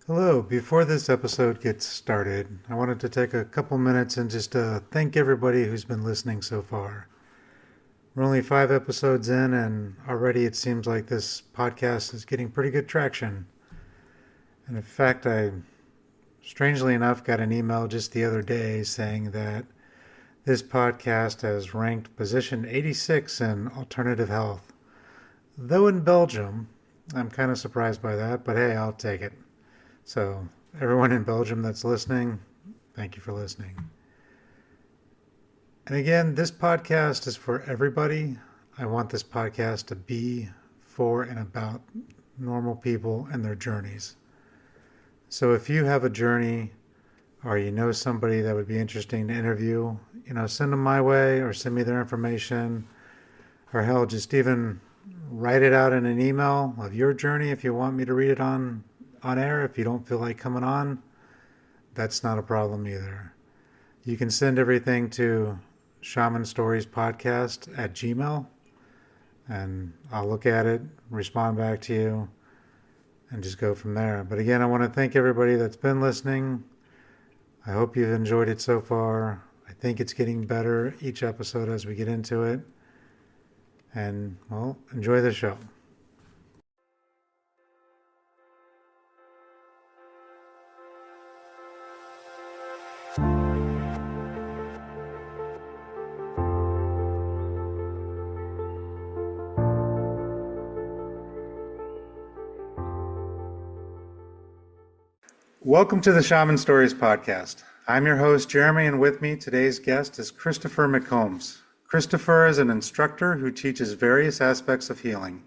Hello. Before this episode gets started, I wanted to take a couple minutes and just thank everybody who's been listening so far. We're only 5 episodes in, and already it seems like this podcast is getting pretty good traction. And in fact, I, strangely enough, got an email just the other day saying that this podcast has ranked position 86 in alternative health. Though in Belgium, I'm kind of surprised by that, but hey, I'll take it. So, everyone in Belgium that's listening, thank you for listening. And again, this podcast is for everybody. I want this podcast to be for and about normal people and their journeys. So, if you have a journey or you know somebody that would be interesting to interview, send them my way or send me their information. Or hell, just even write it out in an email of your journey if you want me to read it on air. If you don't feel like coming on, that's not a problem either. You can send everything to shamanstoriespodcast@gmail.com, and I'll look at it, respond back to you, and just go from there. But again, I want to thank everybody that's been listening. I hope you've enjoyed it so far. I think it's getting better each episode as we get into it. And, well, enjoy the show. Welcome to the Shaman Stories podcast. I'm your host, Jeremy, and with me today's guest is Christopher McCombs. Christopher is an instructor who teaches various aspects of healing.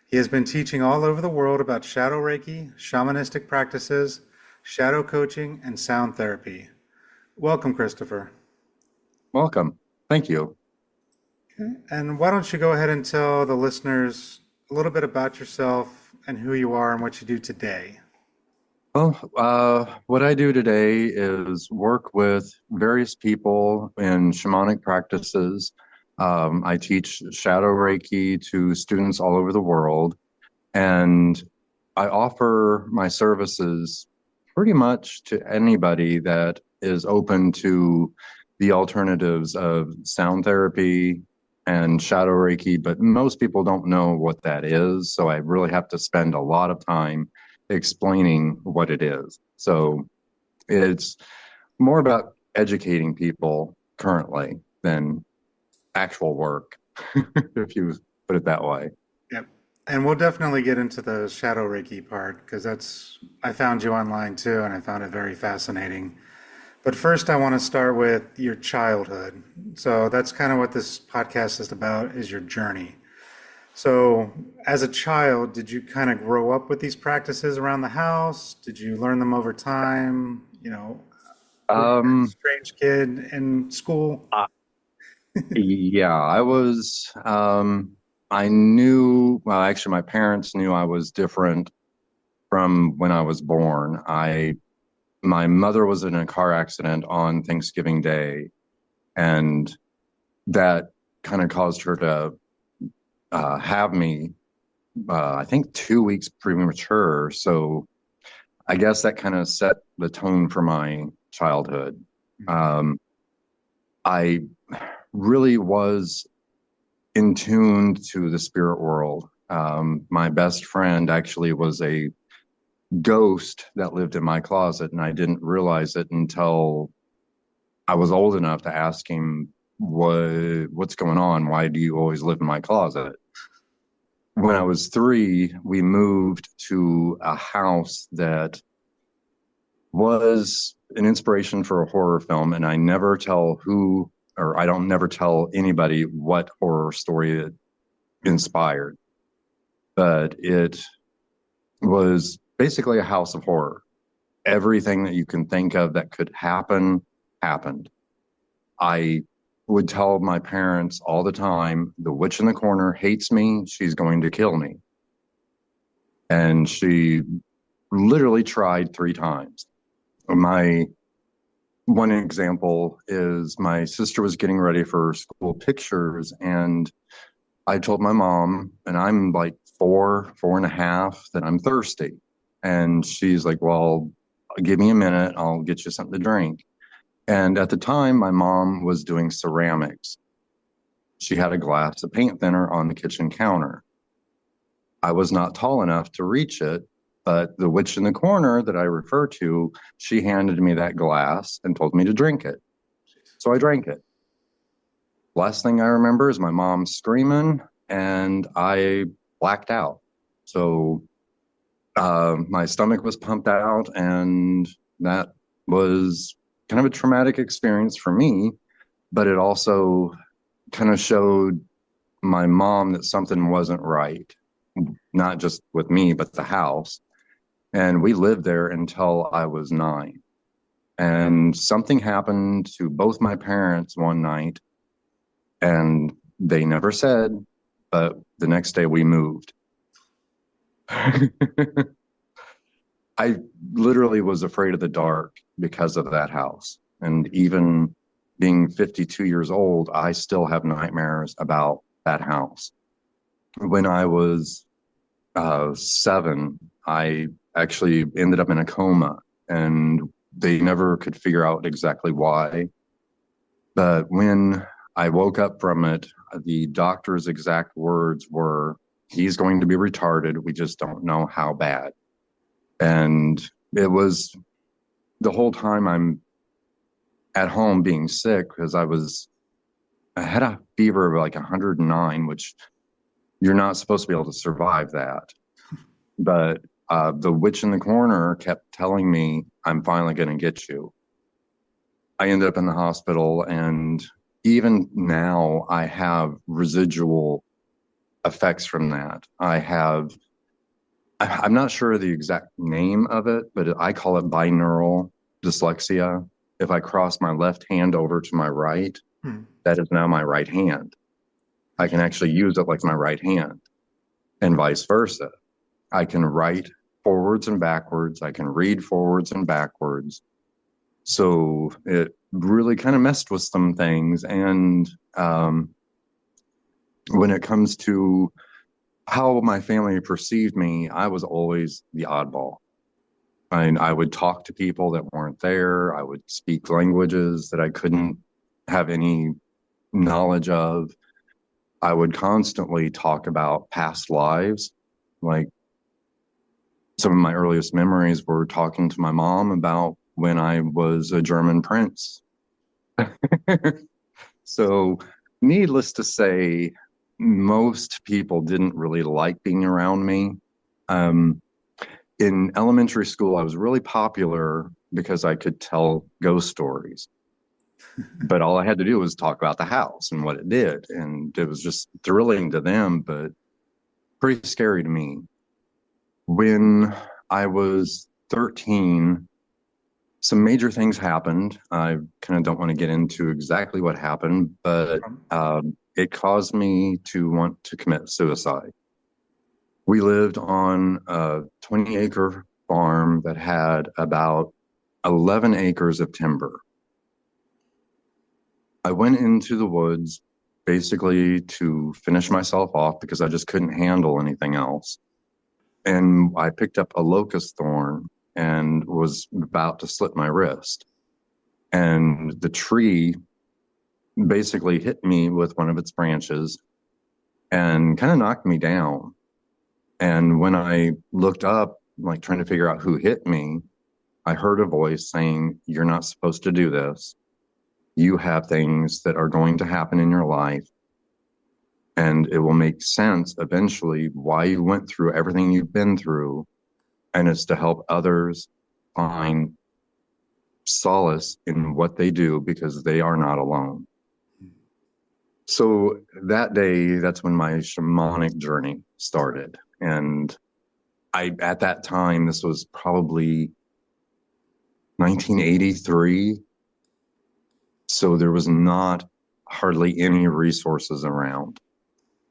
He has been teaching all over the world about Shadow Reiki, shamanistic practices, shadow coaching, and sound therapy. Welcome, Christopher. Welcome. Thank you. Okay. And why don't you go ahead and tell the listeners a little bit about yourself and who you are and what you do today? Well, what I do today is work with various people in shamanic practices. I teach Shadow Reiki to students all over the world, and I offer my services pretty much to anybody that is open to the alternatives of sound therapy and Shadow Reiki, but most people don't know what that is, so I really have to spend a lot of time explaining what it is. So it's more about educating people currently than actual work, if you put it that way. Yep. And we'll definitely get into the Shadow Reiki part because I found you online too, and I found it very fascinating. But first, I want to start with your childhood. So that's kind of what this podcast is about, is your journey. So as a child, did you kind of grow up with these practices around the house? Did you learn them over time? Were you a Um, strange kid in school? uh, yeah, I knew, well, actually, my parents knew I was different from when I was born. My mother was in a car accident on Thanksgiving Day, and that kind of caused her to have me, I think 2 weeks premature. So I guess that kind of set the tone for my childhood. Um, I really was in tune to the spirit world. My best friend actually was a ghost that lived in my closet, and I didn't realize it until I was old enough to ask him, what's going on? Why do you always live in my closet? When I was 3, we moved to a house that was an inspiration for a horror film, and I never tell who, or I don't never tell anybody what horror story it inspired, but it was basically a house of horror. Everything that you can think of that could happen happened. I would tell my parents all the time, the witch in the corner hates me, she's going to kill me. And she literally tried 3 times. My one example is my sister was getting ready for school pictures, and I told my mom, and I'm like 4.5, that I'm thirsty. And she's like, well, give me a minute. I'll get you something to drink. And at the time, my mom was doing ceramics. She had a glass of paint thinner on the kitchen counter. I was not tall enough to reach it, but the witch in the corner that I refer to, she handed me that glass and told me to drink it. So I drank it. Last thing I remember is my mom screaming and I blacked out. So my stomach was pumped out, and that was kind of a traumatic experience for me, but it also kind of showed my mom that something wasn't right, not just with me, but the house. And we lived there until I was 9. And something happened to both my parents one night, and they never said, but the next day we moved. I literally was afraid of the dark because of that house. And even being 52 years old, I still have nightmares about that house. When I was 7, I actually ended up in a coma, and they never could figure out exactly why. But when I woke up from it, the doctor's exact words were, he's going to be retarded. We just don't know how bad. And it was the whole time I'm at home being sick because I had a fever of like 109, which you're not supposed to be able to survive that. But the witch in the corner kept telling me, I'm finally going to get you. I ended up in the hospital, and even now I have residual effects from that. I'm not sure the exact name of it, but I call it binaural dyslexia. If I cross my left hand over to my right, that is now my right hand. I can actually use it like my right hand, and vice versa. I can write forwards and backwards. I can read forwards and backwards. So it really kind of messed with some things. And when it comes to how my family perceived me, I was always the oddball. I would talk to people that weren't there. I would speak languages that I couldn't have any knowledge of. I would constantly talk about past lives. Like, some of my earliest memories were talking to my mom about when I was a German prince. So, needless to say, most people didn't really like being around me. Um, in elementary school, I was really popular because I could tell ghost stories. But all I had to do was talk about the house and what it did. And it was just thrilling to them, but pretty scary to me. When I was 13, some major things happened. I kind of don't want to get into exactly what happened, but it caused me to want to commit suicide. We lived on a 20-acre farm that had about 11 acres of timber. I went into the woods basically to finish myself off because I just couldn't handle anything else. And I picked up a locust thorn and was about to slit my wrist. And the tree basically hit me with one of its branches and kind of knocked me down. And when I looked up, like trying to figure out who hit me, I heard a voice saying, "You're not supposed to do this. You have things that are going to happen in your life, and it will make sense eventually why you went through everything you've been through. And it's to help others find solace in what they do because they are not alone." So that day, that's when my shamanic journey started. And at that time, this was probably 1983. So there was not hardly any resources around,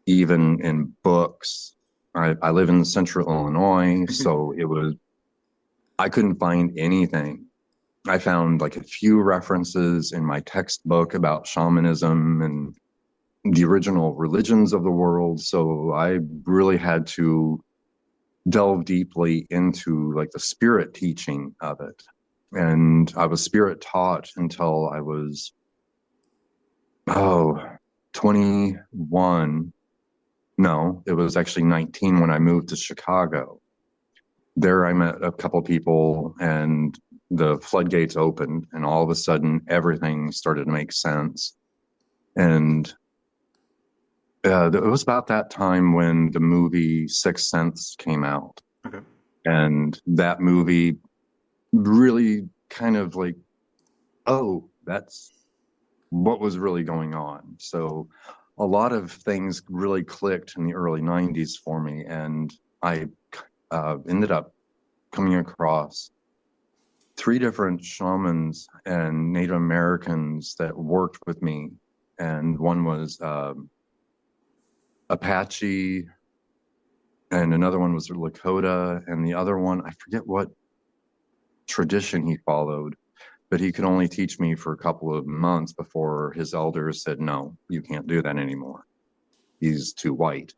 even in books. I live in central Illinois, so I couldn't find anything. I found like a few references in my textbook about shamanism and the original religions of the world. So I really had to delve deeply into like the spirit teaching of it. And I was spirit taught until I was, 21. No, it was actually 19 when I moved to Chicago. There I met a couple people and the floodgates opened, and all of a sudden everything started to make sense. And it was about that time when the movie Sixth Sense came out. Okay. And that movie really kind of like, oh, that's what was really going on. So a lot of things really clicked in the early 90s for me. And I ended up coming across 3 different shamans and Native Americans that worked with me. And one was Apache, and another one was Lakota, and the other one, I forget what tradition he followed, but he could only teach me for a couple of months before his elders said, no, you can't do that anymore. He's too white.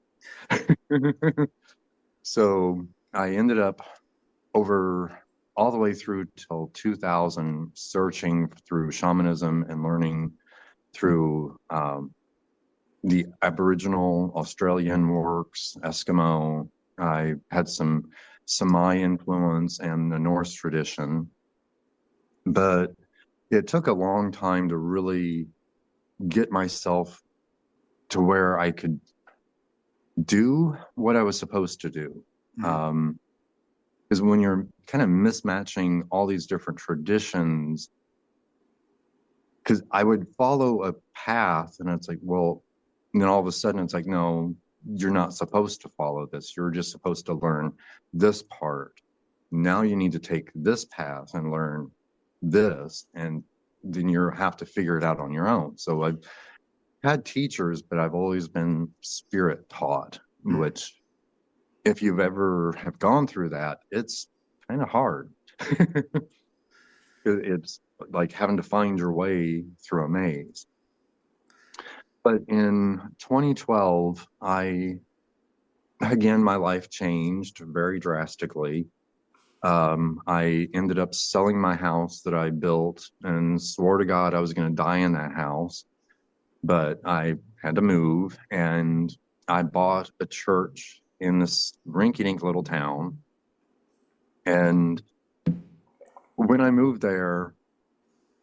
So I ended up over all the way through till 2000 searching through shamanism and learning through the Aboriginal Australian works, Eskimo. I had some Samai influence and the Norse tradition, but it took a long time to really get myself to where I could do what I was supposed to do. Because when you're kind of mismatching all these different traditions, because I would follow a path and it's like, well, and then all of a sudden it's like, no, you're not supposed to follow this. You're just supposed to learn this part. Now you need to take this path and learn this, and then you have to figure it out on your own. So I've had teachers, but I've always been spirit taught, which if you've ever have gone through that, it's kind of hard. It's like having to find your way through a maze. But in 2012, again, my life changed very drastically. I ended up selling my house that I built and swore to God I was going to die in that house. But I had to move, and I bought a church in this rinky-dink little town. And when I moved there,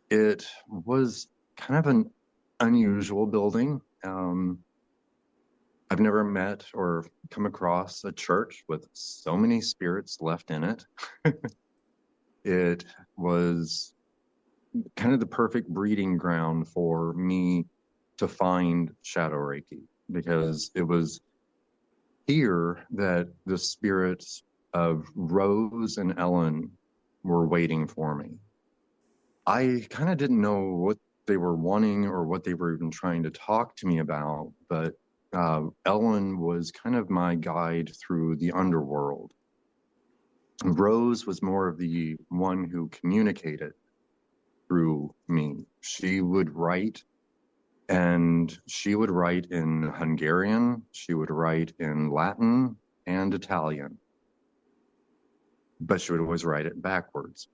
it was kind of an unusual building. I've never met or come across a church with so many spirits left in it. It was kind of the perfect breeding ground for me to find Shadow Reiki, because it was here that the spirits of Rose and Ellen were waiting for me. I kind of didn't know what they were wanting or what they were even trying to talk to me about, but Ellen was kind of my guide through the underworld. Rose was more of the one who communicated through me. She would write, and she would write in Hungarian, she would write in Latin and Italian, but she would always write it backwards.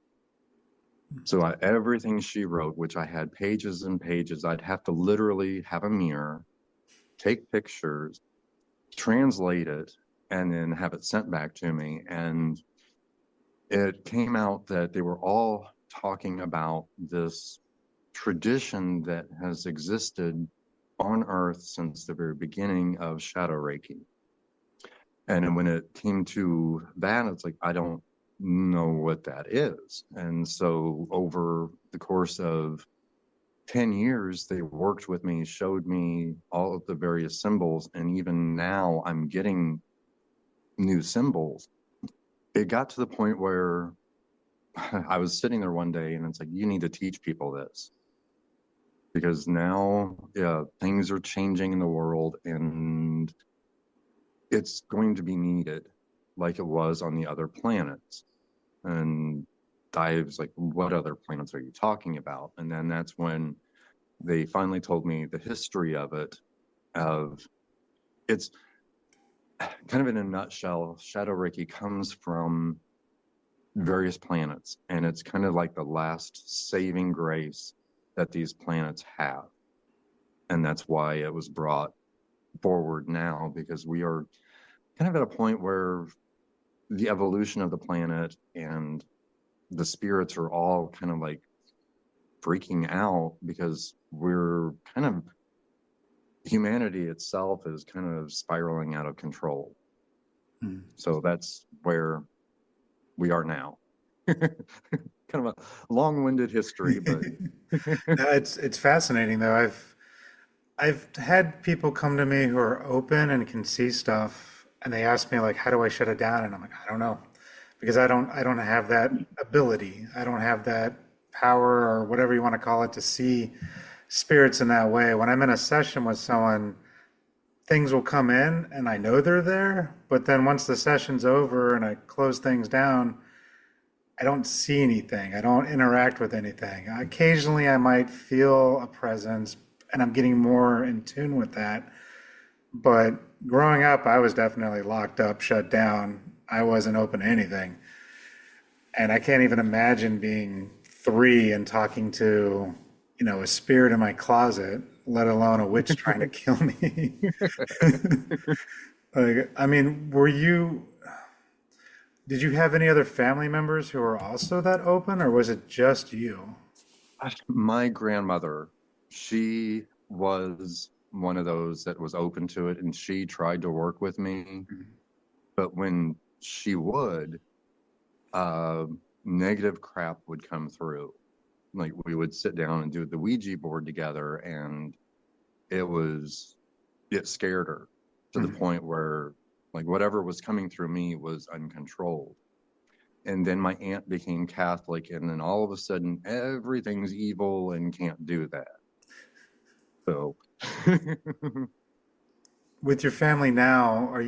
So everything she wrote, which I had pages and pages, I'd have to literally have a mirror, take pictures, translate it, and then have it sent back to me. And it came out that they were all talking about this tradition that has existed on Earth since the very beginning of Shadow Reiki. And when it came to that, it's like, I don't know what that is. And so over the course of 10 years, they worked with me, showed me all of the various symbols. And even now I'm getting new symbols. It got to the point where I was sitting there one day and it's like, you need to teach people this, because now things are changing in the world and it's going to be needed like it was on the other planets. And I was like, what other planets are you talking about? And then that's when they finally told me the history of it, of it's kind of in a nutshell, Shadow Reiki comes from various planets, and it's kind of like the last saving grace that these planets have. And that's why it was brought forward now, because we are kind of at a point where the evolution of the planet and the spirits are all kind of like freaking out, because we're kind of, humanity itself is kind of spiraling out of control. So that's where we are now. Kind of a long-winded history, but No, it's fascinating though. I've had people come to me who are open and can see stuff, and they ask me like, "How do I shut it down?" And I'm like, "I don't know," because I don't have that ability. I don't have that power or whatever you want to call it to see spirits in that way. When I'm in a session with someone, things will come in and I know they're there, but then once the session's over and I close things down, I don't see anything. I don't interact with anything. Occasionally, I might feel a presence, and I'm getting more in tune with that. But growing up, I was definitely locked up, shut down. I wasn't open to anything. And I can't even imagine being 3 and talking to, a spirit in my closet, let alone a witch trying to kill me. Like, I mean, did you have any other family members who were also that open, or was it just you? my grandmother, she was one of those that was open to it, and she tried to work with me. But when she would, uh, negative crap would come through. Like, we would sit down and do the Ouija board together, and it scared her to the Mhm. point where, like, whatever was coming through me was uncontrolled. And then my aunt became Catholic, and then all of a sudden everything's evil and can't do that. So With your family now, I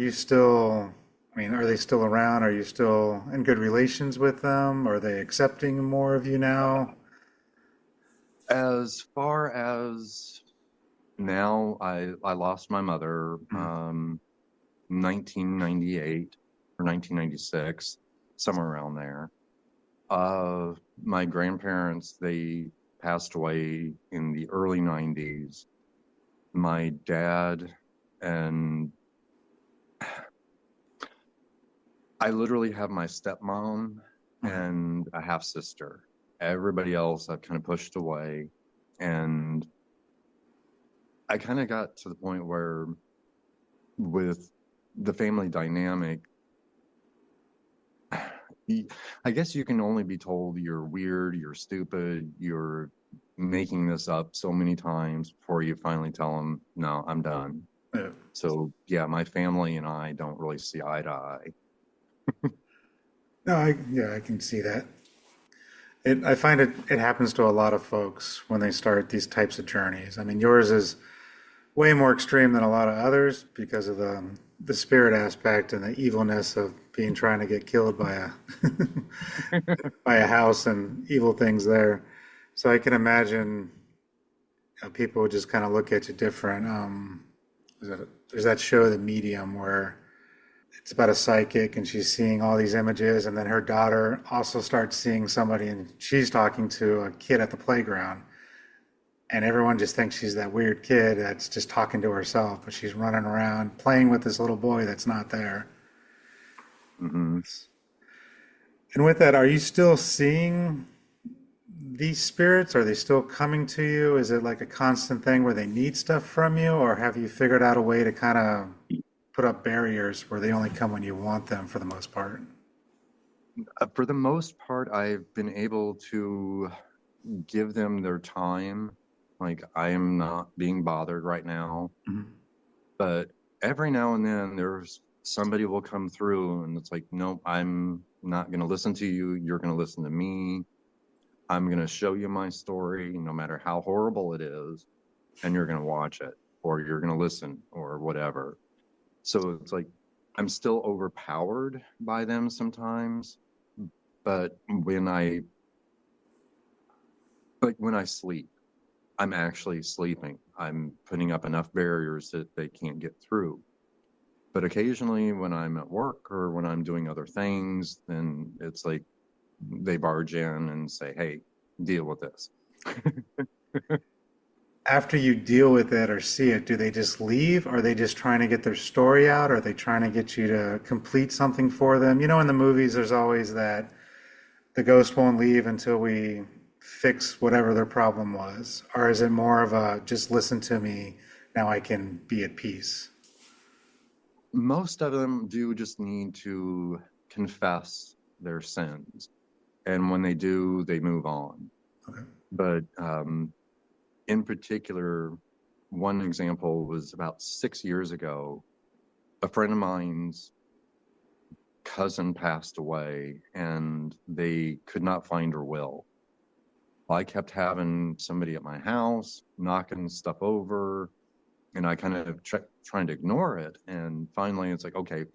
mean, are they still around? Are you still in good relations with them? Are they accepting more of you now? as far as now, I lost my mother, Mm. 1998 or 1996, somewhere around there. My grandparents, they passed away in the early 90s. My dad, and I literally have my stepmom Okay. and a half sister. Everybody else I've kind of pushed away. And I kind of got to the point where, with the family dynamic, I guess you can only be told you're weird, you're stupid, you're making this up so many times before you finally tell them, no, I'm done. Yeah. So, yeah, my family and I don't really see eye to eye. No, yeah, I can see that. I find it happens to a lot of folks when they start these types of journeys. I mean, yours is way more extreme than a lot of others because of the spirit aspect and the evilness of being trying to get killed by a by a house and evil things there. So I can imagine people would just kind of look at you different. There's that show, The Medium, where it's about a psychic and she's seeing all these images, and then her daughter also starts seeing somebody, and she's talking to a kid at the playground, and everyone just thinks she's that weird kid that's just talking to herself, but she's running around playing with this little boy that's not there. Hmm. And with that, are you still seeing these spirits? Are they still coming to you? Is it like a constant thing where they need stuff from you, or have you figured out a way to kind of put up barriers where they only come when you want them for the most part? For the most part, I've been able to give them their time. Like, I am not being bothered right now, Mhm. but every now and then there's somebody will come through, and it's like, nope, I'm not going to listen to you. You're going to listen to me. I'm going to show you my story, no matter how horrible it is, and you're going to watch it, or you're going to listen, or whatever. So it's like, I'm still overpowered by them sometimes, but when I sleep, I'm actually sleeping. I'm putting up enough barriers that they can't get through. But occasionally when I'm at work or when I'm doing other things, then it's like they barge in and say, hey, deal with this. After you deal with it or see it, do they just leave? Are they just trying to get their story out? Are they trying to get you to complete something for them? You know, in the movies, there's always that the ghost won't leave until we fix whatever their problem was. Or is it more of a just listen to me, now I can be at peace? Most of them do just need to confess their sins. And when they do, they move on. Okay. But in particular, one example was about 6 years ago. A friend of mine's cousin passed away and they could not find her will. I kept having somebody at my house knocking stuff over, and I kind of trying to ignore it. And finally, it's like, okay,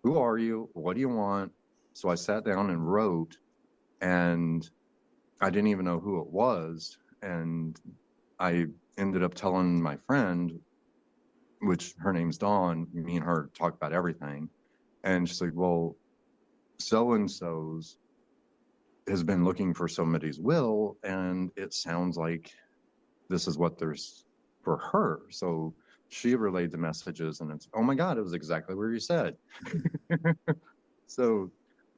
who are you? What do you want? So I sat down and wrote, and I didn't even know who it was. And I ended up telling my friend, which her name's Dawn, me and her talk about everything. And she's like, well, so and so's has been looking for somebody's will, and it sounds like this is what there's for her. So she relayed the messages, and it's, oh my God, it was exactly where you said. So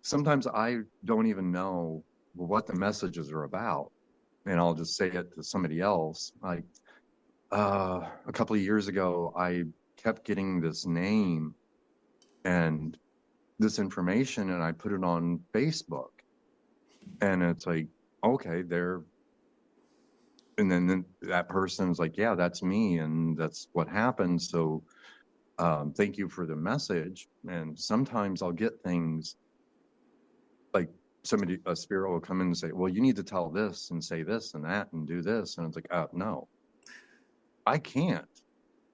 sometimes I don't even know what the messages are about, and I'll just say it to somebody else. Like a couple of years ago, I kept getting this name and this information, and I put it on Facebook, and it's like, okay, there. And then that person's like, yeah, that's me, and that's what happened. So thank you for the message. And sometimes I'll get things like somebody, a spirit will come in and say, well, you need to tell this and say this and that and do this. And it's like, no, I can't.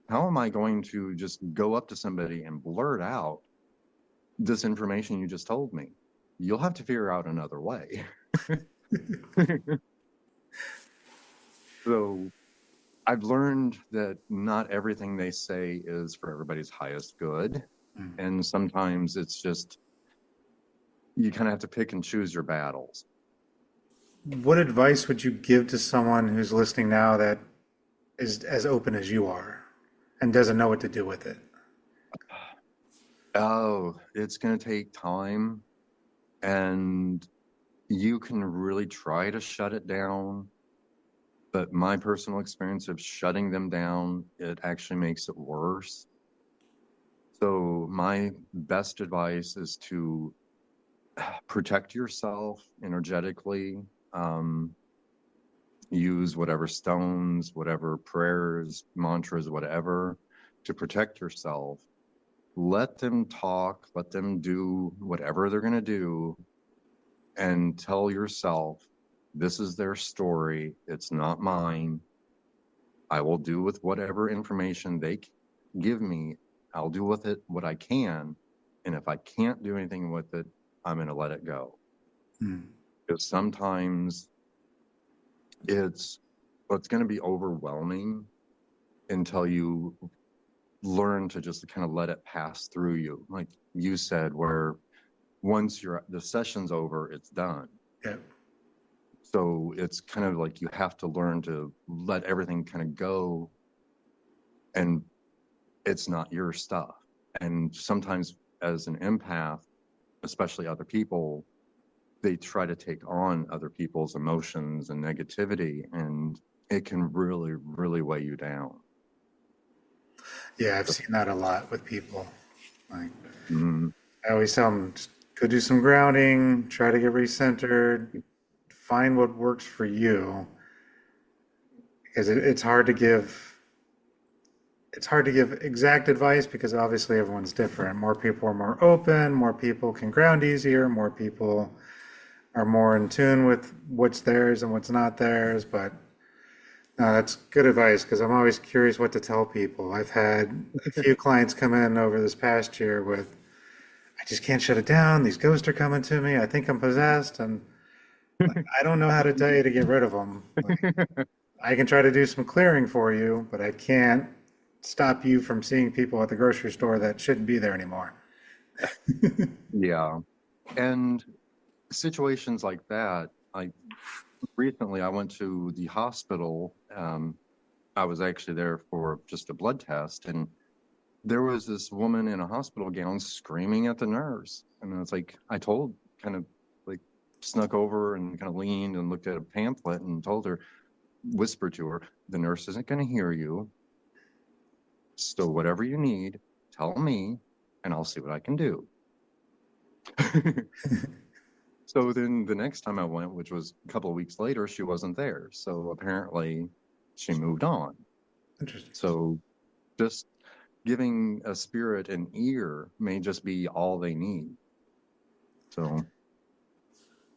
How am I going to just go up to somebody and blurt out this information you just told me? You'll have to figure out another way. So I've learned that not everything they say is for everybody's highest good. Mm. And sometimes it's just, you kind of have to pick and choose your battles. What advice would you give to someone who's listening now that is as open as you are and doesn't know what to do with it? Oh, it's going to take time, and you can really try to shut it down. But my personal experience of shutting them down, it actually makes it worse. So my best advice is to protect yourself energetically. Use whatever stones, whatever prayers, mantras, whatever, to protect yourself. Let them talk, let them do whatever they're going to do, and tell yourself, this is their story. It's not mine. I will do with whatever information they give me. I'll do with it what I can. And if I can't do anything with it, I'm going to let it go. Mm. Because sometimes it's going to be overwhelming until you learn to just kind of let it pass through you. Like you said, where once the session's over, it's done. Yeah. So it's kind of like you have to learn to let everything kind of go, and it's not your stuff. And sometimes as an empath, especially other people, they try to take on other people's emotions and negativity, and it can really, really weigh you down. Yeah, I've seen that a lot with people. Like, Mm, I always tell them, just go do some grounding, try to get recentered, find what works for you, because it's hard to give exact advice because obviously everyone's different. More people are more open, more people can ground easier, more people are more in tune with what's theirs and what's not theirs. But no, that's good advice because I'm always curious what to tell people. I've had a few clients come in over this past year with, I just can't shut it down. These ghosts are coming to me. I think I'm possessed, and like, I don't know how to tell you to get rid of them. Like, I can try to do some clearing for you, but I can't stop you from seeing people at the grocery store that shouldn't be there anymore. Yeah. And situations like that, I recently I went to the hospital. I was actually there for just a blood test, and there was this woman in a hospital gown screaming at the nurse. And it's like, I told, kind of like snuck over and kind of leaned and looked at a pamphlet and told her, whispered to her, the nurse isn't going to hear you. So whatever you need, tell me, and I'll see what I can do. So then the next time I went, which was a couple of weeks later, she wasn't there. So apparently she moved on. Interesting. So just giving a spirit an ear may just be all they need. So,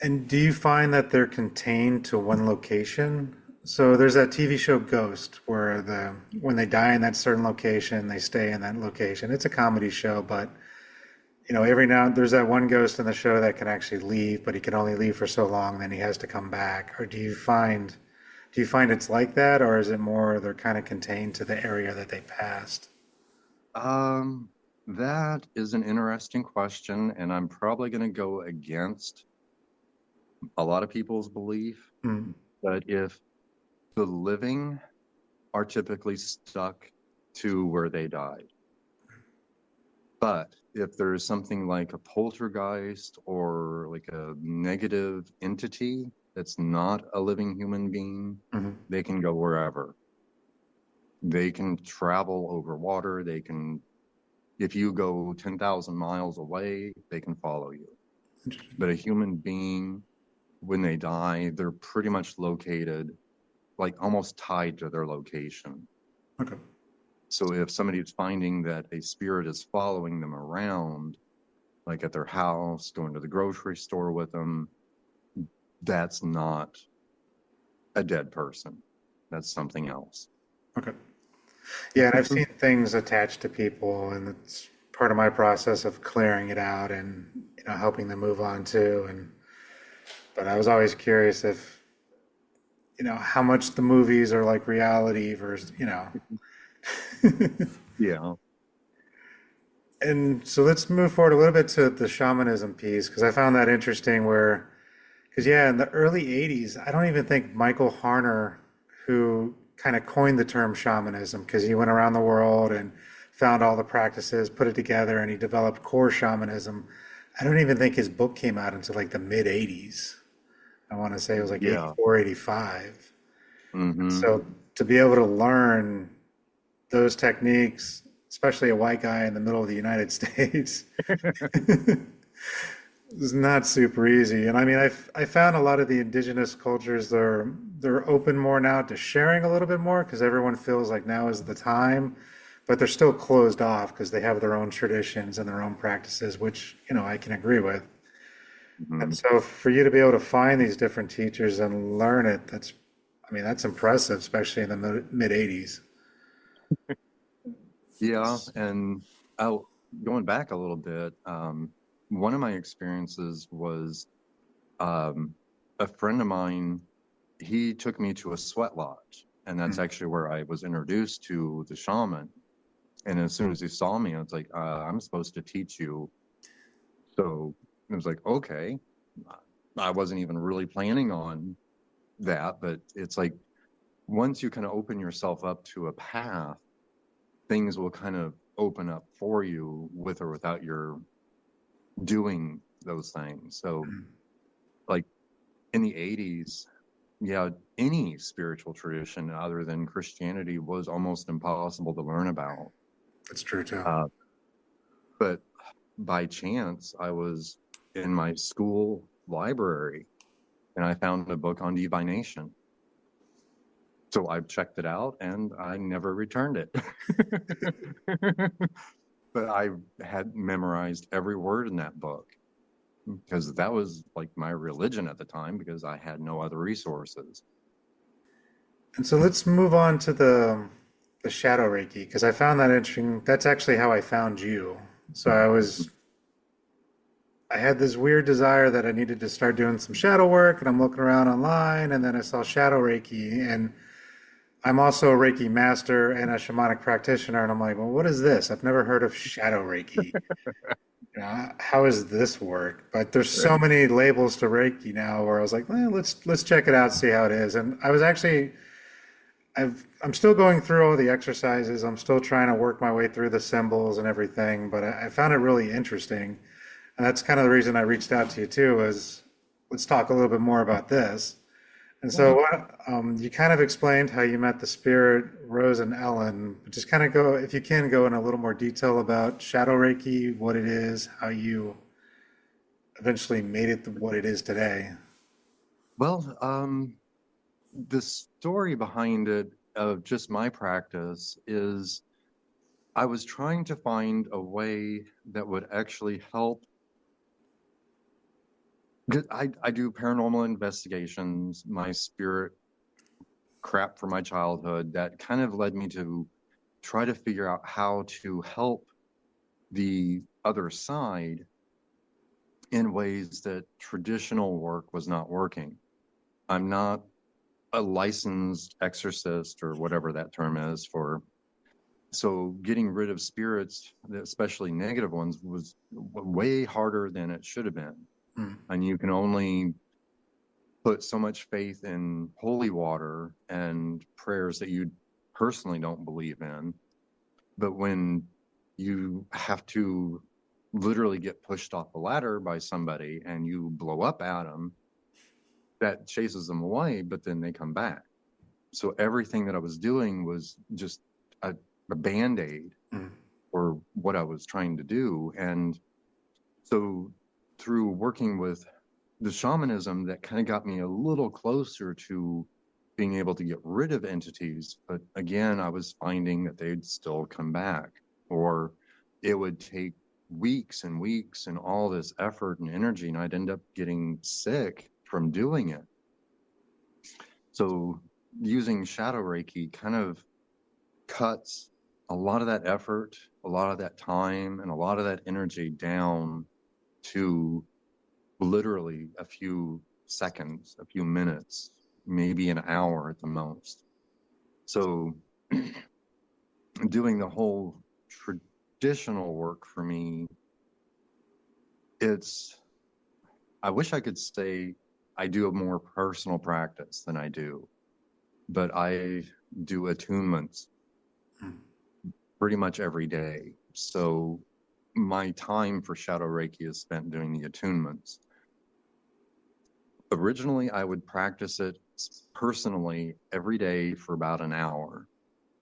And do you find that they're contained to one location? So there's that TV show Ghost where when they die in that certain location, they stay in that location. It's a comedy show, but every now there's that one ghost in the show that can actually leave, but he can only leave for so long, then he has to come back. Or do you find it's like that, or is it more they're kind of contained to the area that they passed? um, that is an interesting question, and I'm probably going to go against a lot of people's belief. Mm, But if the living are typically stuck to where they died, but if there's something like a poltergeist or like a negative entity that's not a living human being, mhm. they can go wherever. They can travel over water. They can, if you go 10,000 miles away, they can follow you. Interesting. But a human being, when they die, they're pretty much located, like almost tied to their location. Okay. So if somebody's finding that a spirit is following them around, like at their house, going to the grocery store with them, that's not a dead person. That's something else. Okay. Yeah, and I've seen things attached to people, and it's part of my process of clearing it out and helping them move on too. But I was always curious if how much the movies are like reality versus. Yeah. And so let's move forward a little bit to the shamanism piece because I found that interesting. Because yeah, in the early '80s, I don't even think Michael Harner, who kind of coined the term shamanism, because he went around the world and found all the practices, put it together, and he developed core shamanism. I don't even think his book came out until like the mid '80s. I want to say it was like Yeah. 84, 85. Mm-hmm. So to be able to learn those techniques, especially a white guy in the middle of the United States, is not super easy. And I mean, I found a lot of the indigenous cultures they're open more now to sharing a little bit more because everyone feels like now is the time, but they're still closed off because they have their own traditions and their own practices, which I can agree with. Mm-hmm. And so for you to be able to find these different teachers and learn it, I mean, that's impressive, especially in the mid '80s. Yeah. And oh, going back a little bit, one of my experiences was um, a friend of mine, he took me to a sweat lodge. And that's Mm. actually where I was introduced to the shaman. And as soon as he saw me, I was like, I'm supposed to teach you. So it was like, okay. I wasn't even really planning on that, but it's like once you kind of open yourself up to a path, things will kind of open up for you with or without your doing those things. So, like in the 80s, yeah, any spiritual tradition other than Christianity was almost impossible to learn about. That's true too. Uh, but by chance, I was in my school library and I found a book on divination. So I checked it out and I never returned it. But I had memorized every word in that book because that was like my religion at the time because I had no other resources. And so let's move on to the Shadow Reiki because I found that interesting. That's actually how I found you. So I had this weird desire that I needed to start doing some shadow work, and I'm looking around online, and then I saw Shadow Reiki, and I'm also a Reiki master and a shamanic practitioner, and I'm like, well, what is this? I've never heard of Shadow Reiki. How does this work? But there's so Right. many labels to Reiki now, where I was like, let's check it out, see how it is. And I was actually, I'm still going through all the exercises. I'm still trying to work my way through the symbols and everything, but I found it really interesting, and that's kind of the reason I reached out to you too. Is let's talk a little bit more about this. And so, Yeah. you kind of explained how you met the spirit, Rose and Ellen. Just kind of go, if you can, go in a little more detail about Shadow Reiki, what it is, how you eventually made it what it is today. Well, the story behind it of just my practice is I was trying to find a way that would actually help. 'Cause I do paranormal investigations, my spirit crap from my childhood that kind of led me to try to figure out how to help the other side in ways that traditional work was not working. I'm not a licensed exorcist or whatever that term is for. So getting rid of spirits, especially negative ones, was way harder than it should have been. Hmm. And you can only put so much faith in holy water and prayers that you personally don't believe in. But when you have to literally get pushed off the ladder by somebody and you blow up at them, that chases them away, but then they come back. So everything that I was doing was just a band-aid Hmm. for what I was trying to do. And so through working with the shamanism, that kind of got me a little closer to being able to get rid of entities. But again, I was finding that they'd still come back, or it would take weeks and weeks and all this effort and energy, and I'd end up getting sick from doing it. So using Shadow Reiki kind of cuts a lot of that effort, a lot of that time, and a lot of that energy down to literally a few seconds, a few minutes, maybe an hour at the most. So doing the whole traditional work for me, it's, I wish I could say I do a more personal practice than I do, but I do attunements Hmm. pretty much every day. So my time for Shadow Reiki is spent doing the attunements. Originally, I would practice it personally every day for about an hour,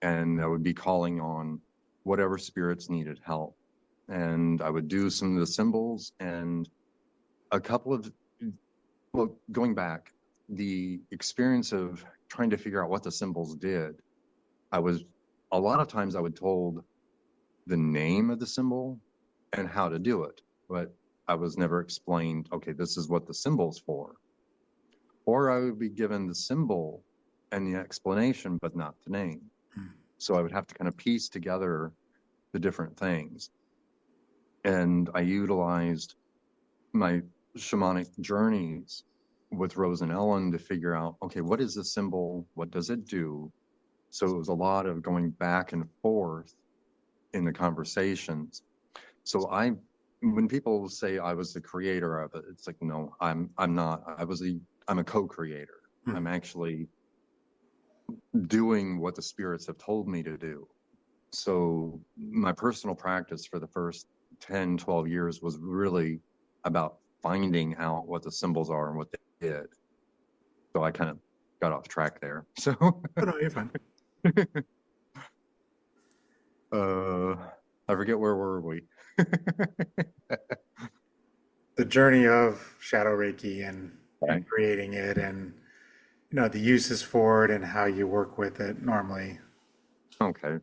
and I would be calling on whatever spirits needed help. And I would do some of the symbols and a couple of, well, going back, the experience of trying to figure out what the symbols did, I was, a lot of times I would told the name of the symbol and how to do it, but I was never explained, okay, this is what the symbol's for. Or I would be given the symbol and the explanation, but not the name. Hmm. So I would have to kind of piece together the different things. And I utilized my shamanic journeys with Rose and Ellen to figure out, okay, what is the symbol? What does it do? So it was a lot of going back and forth in the conversations. So when people say I was the creator of it, it's like, no, I'm not. I'm a co-creator. Hmm. I'm actually doing what the spirits have told me to do. So my personal practice for the first 10, 12 years was really about finding out what the symbols are and what they did. So I kind of got off track there. So Oh, no, you're fine. uh I forget where were we. The journey of Shadow Reiki and Right. creating it, and the uses for it and how you work with it normally. Okay.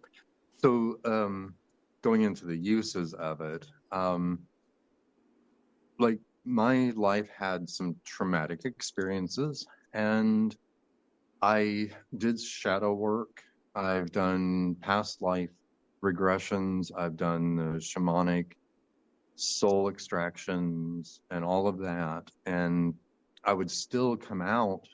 So going into the uses of it, like my life had some traumatic experiences, and I did shadow work. I've done past life regressions. I've done the shamanic soul extractions and all of that. And I would still come out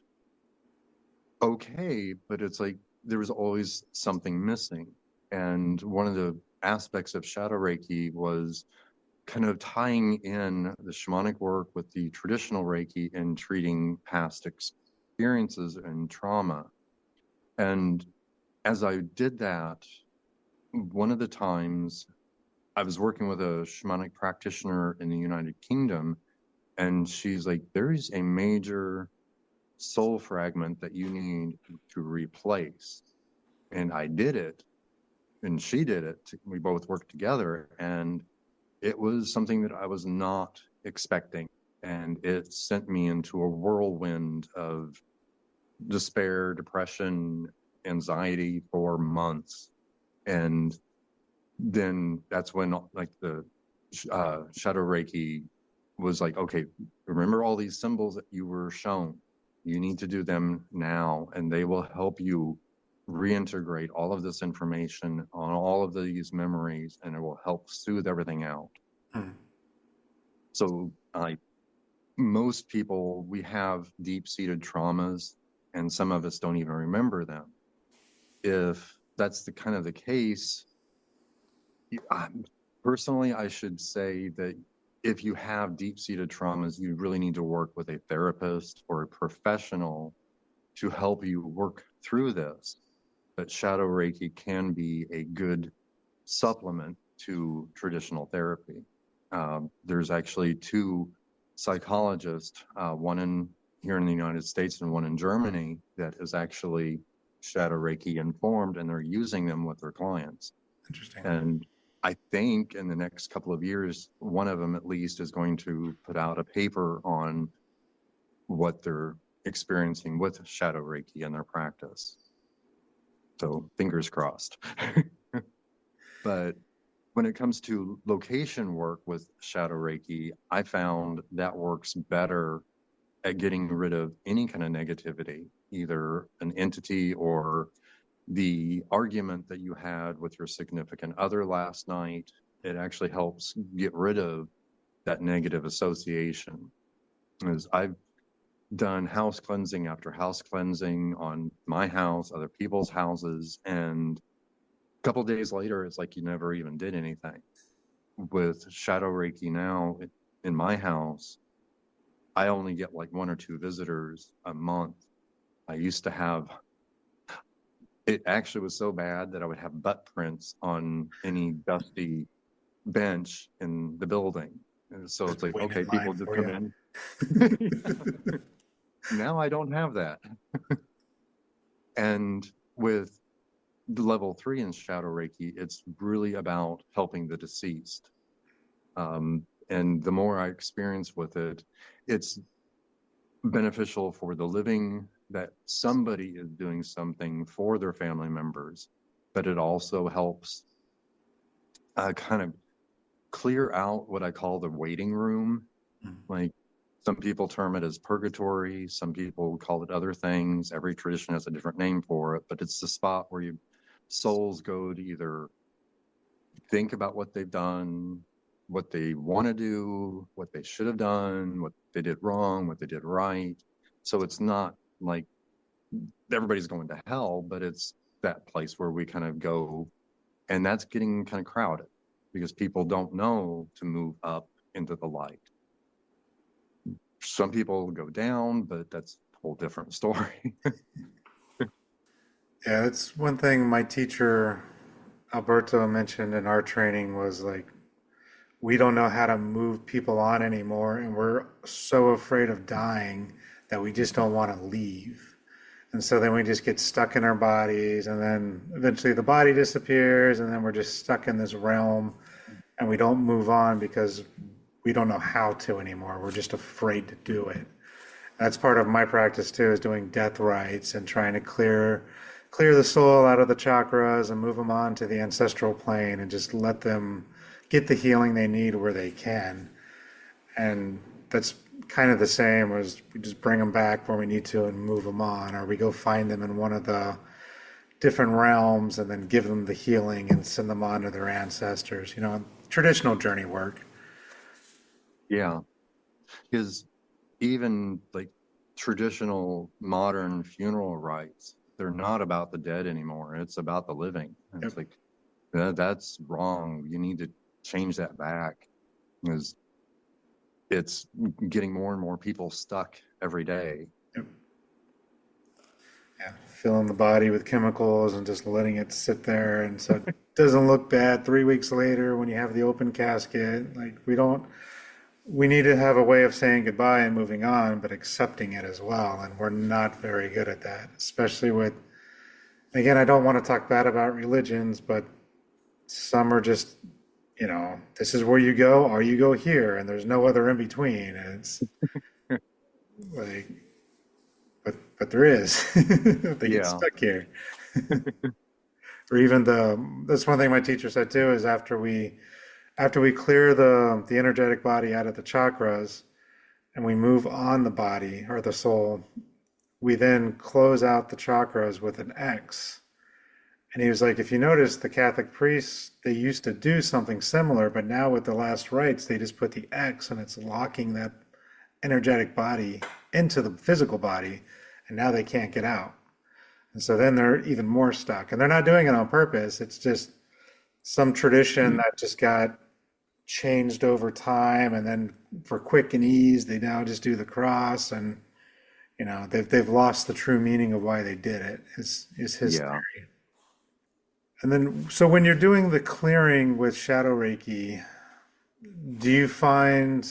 okay, but it's like there was always something missing. And one of the aspects of Shadow Reiki was kind of tying in the shamanic work with the traditional Reiki and treating past experiences and trauma. And as I did that, one of the times I was working with a shamanic practitioner in the United Kingdom, and she's like, there's a major soul fragment that you need to replace. And I did it, and she did it. We both worked together, and it was something that I was not expecting. And it sent me into a whirlwind of despair, depression, anxiety for months. And then that's when like the Shadow Reiki was like, okay, remember all these symbols that you were shown. You need to do them now, and they will help you reintegrate all of this information on all of these memories, and it will help soothe everything out. So most people, we have deep-seated traumas, and some of us don't even remember them. If that's the kind of the case, personally, I should say that if you have deep-seated traumas, you really need to work with a therapist or a professional to help you work through this. But Shadow Reiki can be a good supplement to traditional therapy. There's actually two psychologists, one here in the United States and one in Germany, that is actually Shadow Reiki informed, and they're using them with their clients. Interesting. And I think in the next couple of years, one of them at least is going to put out a paper on what they're experiencing with Shadow Reiki in their practice. So fingers crossed. But when it comes to location work with Shadow Reiki, I found that works better at getting rid of any kind of negativity, either an entity or the argument that you had with your significant other last night. It actually helps get rid of that negative association. As I've done house cleansing after house cleansing on my house, other people's houses, and a couple of days later, it's like you never even did anything. With Shadow Reiki now in my house, I only get like 1 or 2 visitors a month. I used to have, it actually was so bad that I would have butt prints on any dusty bench in the building. And so it's like, okay, people just come in. Now I don't have that. And with the level 3 in Shadow Reiki, it's really about helping the deceased. And the more I experience with it, it's beneficial for the living, that somebody is doing something for their family members, but it also helps kind of clear out what I call the waiting room. Like some people term it as purgatory, some people call it other things. Every tradition has a different name for it, but it's the spot where souls go to either think about what they've done, what they want to do, what they should have done, what they did wrong, what they did right. So it's not like everybody's going to hell, but it's that place where we kind of go, and that's getting kind of crowded because people don't know to move up into the light. Some people go down, but that's a whole different story. Yeah, that's one thing my teacher Alberto mentioned in our training was like, we don't know how to move people on anymore, and we're so afraid of dying that we just don't want to leave. And so then we just get stuck in our bodies, and then eventually the body disappears, and then we're just stuck in this realm, and we don't move on because we don't know how to anymore. We're just afraid to do it. That's part of my practice too, is doing death rites and trying to clear the soul out of the chakras and move them on to the ancestral plane and just let them get the healing they need where they can. And that's kind of the same as we just bring them back where we need to and move them on, or we go find them in one of the different realms and then give them the healing and send them on to their ancestors. Traditional journey work. Yeah, because even like traditional modern funeral rites, they're not about the dead anymore. It's about the living. And Yep. it's like, that's wrong. You need to change that back, because it's getting more and more people stuck every day. Yep. Yeah. Filling the body with chemicals and just letting it sit there. And so it doesn't look bad 3 weeks later when you have the open casket. Like, we need to have a way of saying goodbye and moving on, but accepting it as well. And we're not very good at that, especially with, again, I don't want to talk bad about religions, but some are just, this is where you go or you go here, and there's no other in between. And it's like, but there is. They get Yeah. stuck here. Or even that's one thing my teacher said too, is after we clear the energetic body out of the chakras and we move on the body or the soul, we then close out the chakras with an X. And he was like, if you notice, the Catholic priests, they used to do something similar, but now with the last rites, they just put the X and it's locking that energetic body into the physical body, and now they can't get out. And so then they're even more stuck. And they're not doing it on purpose. It's just some tradition that just got changed over time. And then for quick and ease, they now just do the cross. And, they've lost the true meaning of why they did it, is his Yeah. theory. And then, so when you're doing the clearing with Shadow Reiki, do you find,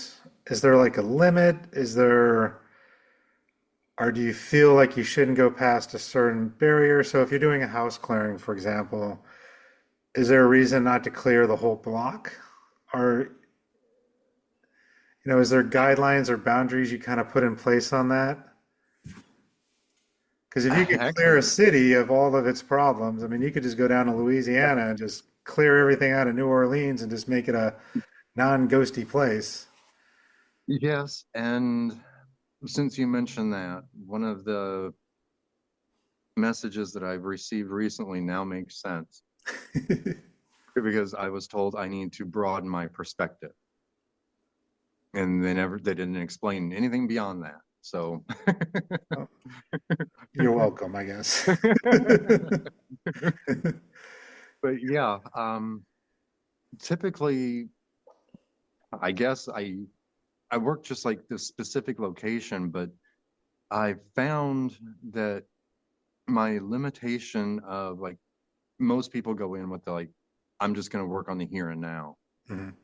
is there like a limit? Or do you feel like you shouldn't go past a certain barrier? So if you're doing a house clearing, for example, is there a reason not to clear the whole block? Or, is there guidelines or boundaries you kind of put in place on that? Because if you could clear a Actually, city of all of its problems, I mean, you could just go down to Louisiana and just clear everything out of New Orleans and just make it a non-ghosty place. yes. And since you mentioned that, one of the messages that I've received recently now makes sense, because I was told I need to broaden my perspective. And they didn't explain anything beyond that. So, Oh, you're welcome, I guess. but yeah, typically, I guess I work just like this specific location, but I found that my limitation of, like, most people go in with the, like, I'm just going to work on the here and now. Mhm.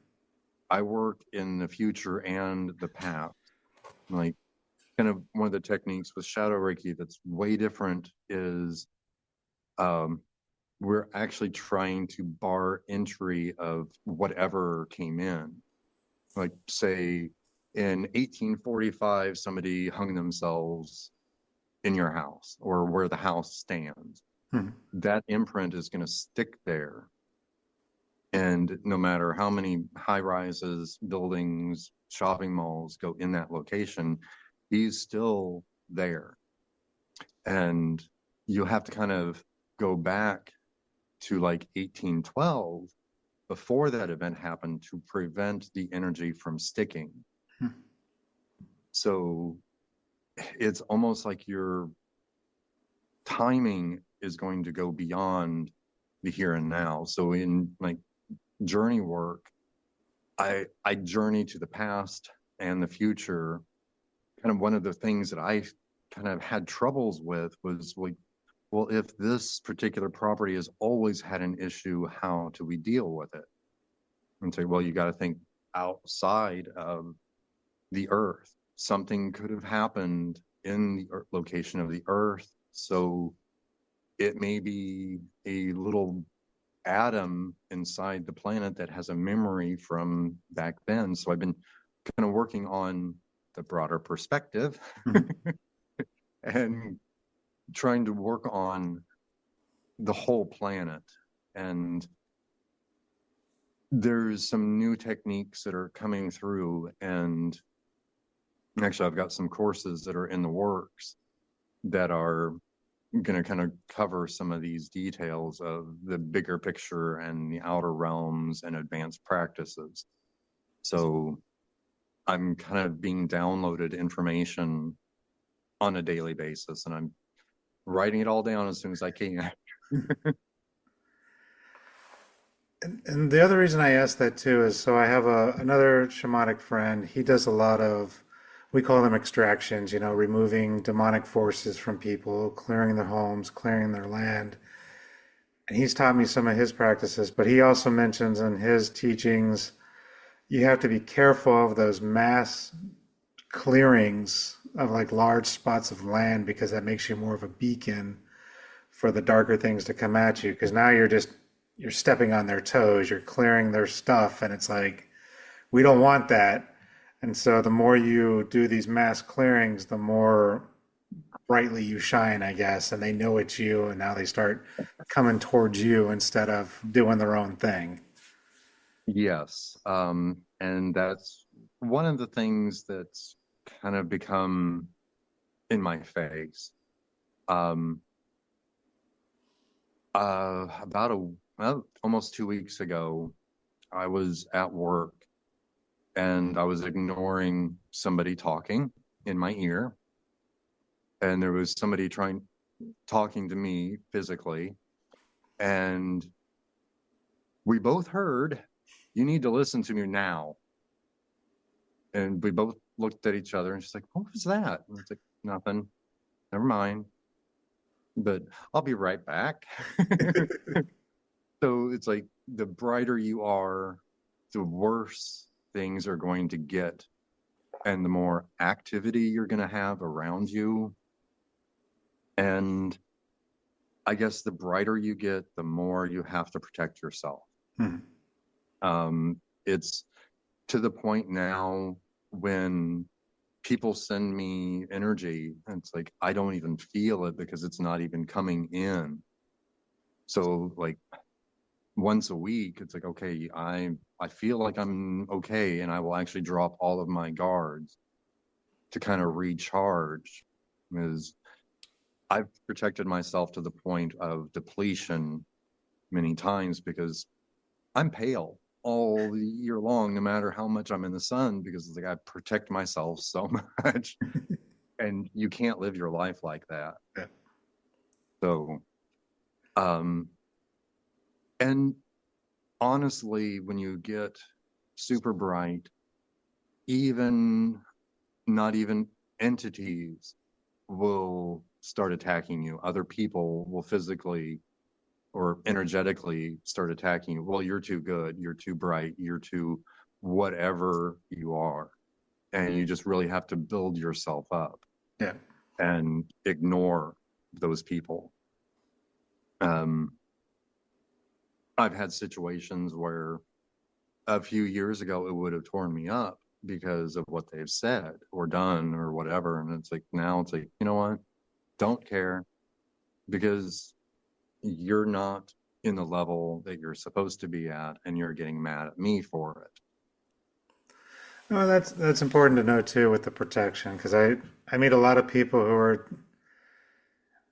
I work in the future and the past. Like, kind of one of the techniques with Shadow Reiki that's way different is, um, we're actually trying to bar entry of whatever came in. Like, say, in 1845, somebody hung themselves in your house or where the house stands. Mhm. That imprint is going to stick there. And no matter how many high rises, buildings, shopping malls go in that location, he's still there. And you have to kind of go back to like 1812 before that event happened to prevent the energy from sticking. Mhm. So it's almost like your timing is going to go beyond the here and now. So in like journey work, I journey to the past and the future. Kind of one of the things that I kind of had troubles with was like, well, if this particular property has always had an issue, how do we deal with it? And say, well, you got to think outside of the earth. Something could have happened in the location of the earth. So it may be a little atom inside the planet that has a memory from back then. So I've been kind of working on the broader perspective Mhm. and trying to work on the whole planet. And there's some new techniques that are coming through. And actually, I've got some courses that are in the works that are going to kind of cover some of these details of the bigger picture and the outer realms and advanced practices. So I'm kind of being downloaded information on a daily basis, and I'm writing it all down as soon as I can. And the other reason I asked that too is so I have another shamanic friend. He does a lot of, we call them extractions, removing demonic forces from people, clearing their homes, clearing their land. And he's taught me some of his practices, but he also mentions in his teachings you have to be careful of those mass clearings of like large spots of land because that makes you more of a beacon for the darker things to come at you because now you're stepping on their toes, you're clearing their stuff, and it's like we don't want that. And so the more you do these mass clearings, the more brightly you shine, I guess, and they know it's you, and now they start coming towards you instead of doing their own thing. Yes. And that's one of the things that's kind of become in my face. Um, almost 2 weeks ago, I was at work and I was ignoring somebody talking in my ear. And there was somebody talking to me physically. And we both heard, "You need to listen to me now." And we both looked at each other and she's like, "What was that?" And it's like, "Nothing. Never mind. But I'll be right back." So it's like the brighter you are, the worse things are going to get. And the more activity you're going to have around you. And I guess the brighter you get, the more you have to protect yourself. Hmm. It's to the point now when people send me energy, and it's like I don't even feel it because it's not even coming in. So like once a week, it's like, okay, I feel like I'm okay, and I will actually drop all of my guards to kind of recharge. Because I've protected myself to the point of depletion many times because I'm pale all the year long, no matter how much I'm in the sun, because it's like I protect myself so much. And you can't live your life like that. Yeah. So, um, and honestly, when you get super bright, even not even entities will start attacking you. Other people will physically or energetically start attacking you. Well, you're too good, you're too bright, you're too whatever you are. And you just really have to build yourself up Yeah. and ignore those people. I've had situations where a few years ago it would have torn me up because of what they've said or done or whatever. And it's like now it's like, you know what? Don't care because you're not in the level that you're supposed to be at and you're getting mad at me for it. No, that's important to know too with the protection because I meet a lot of people who are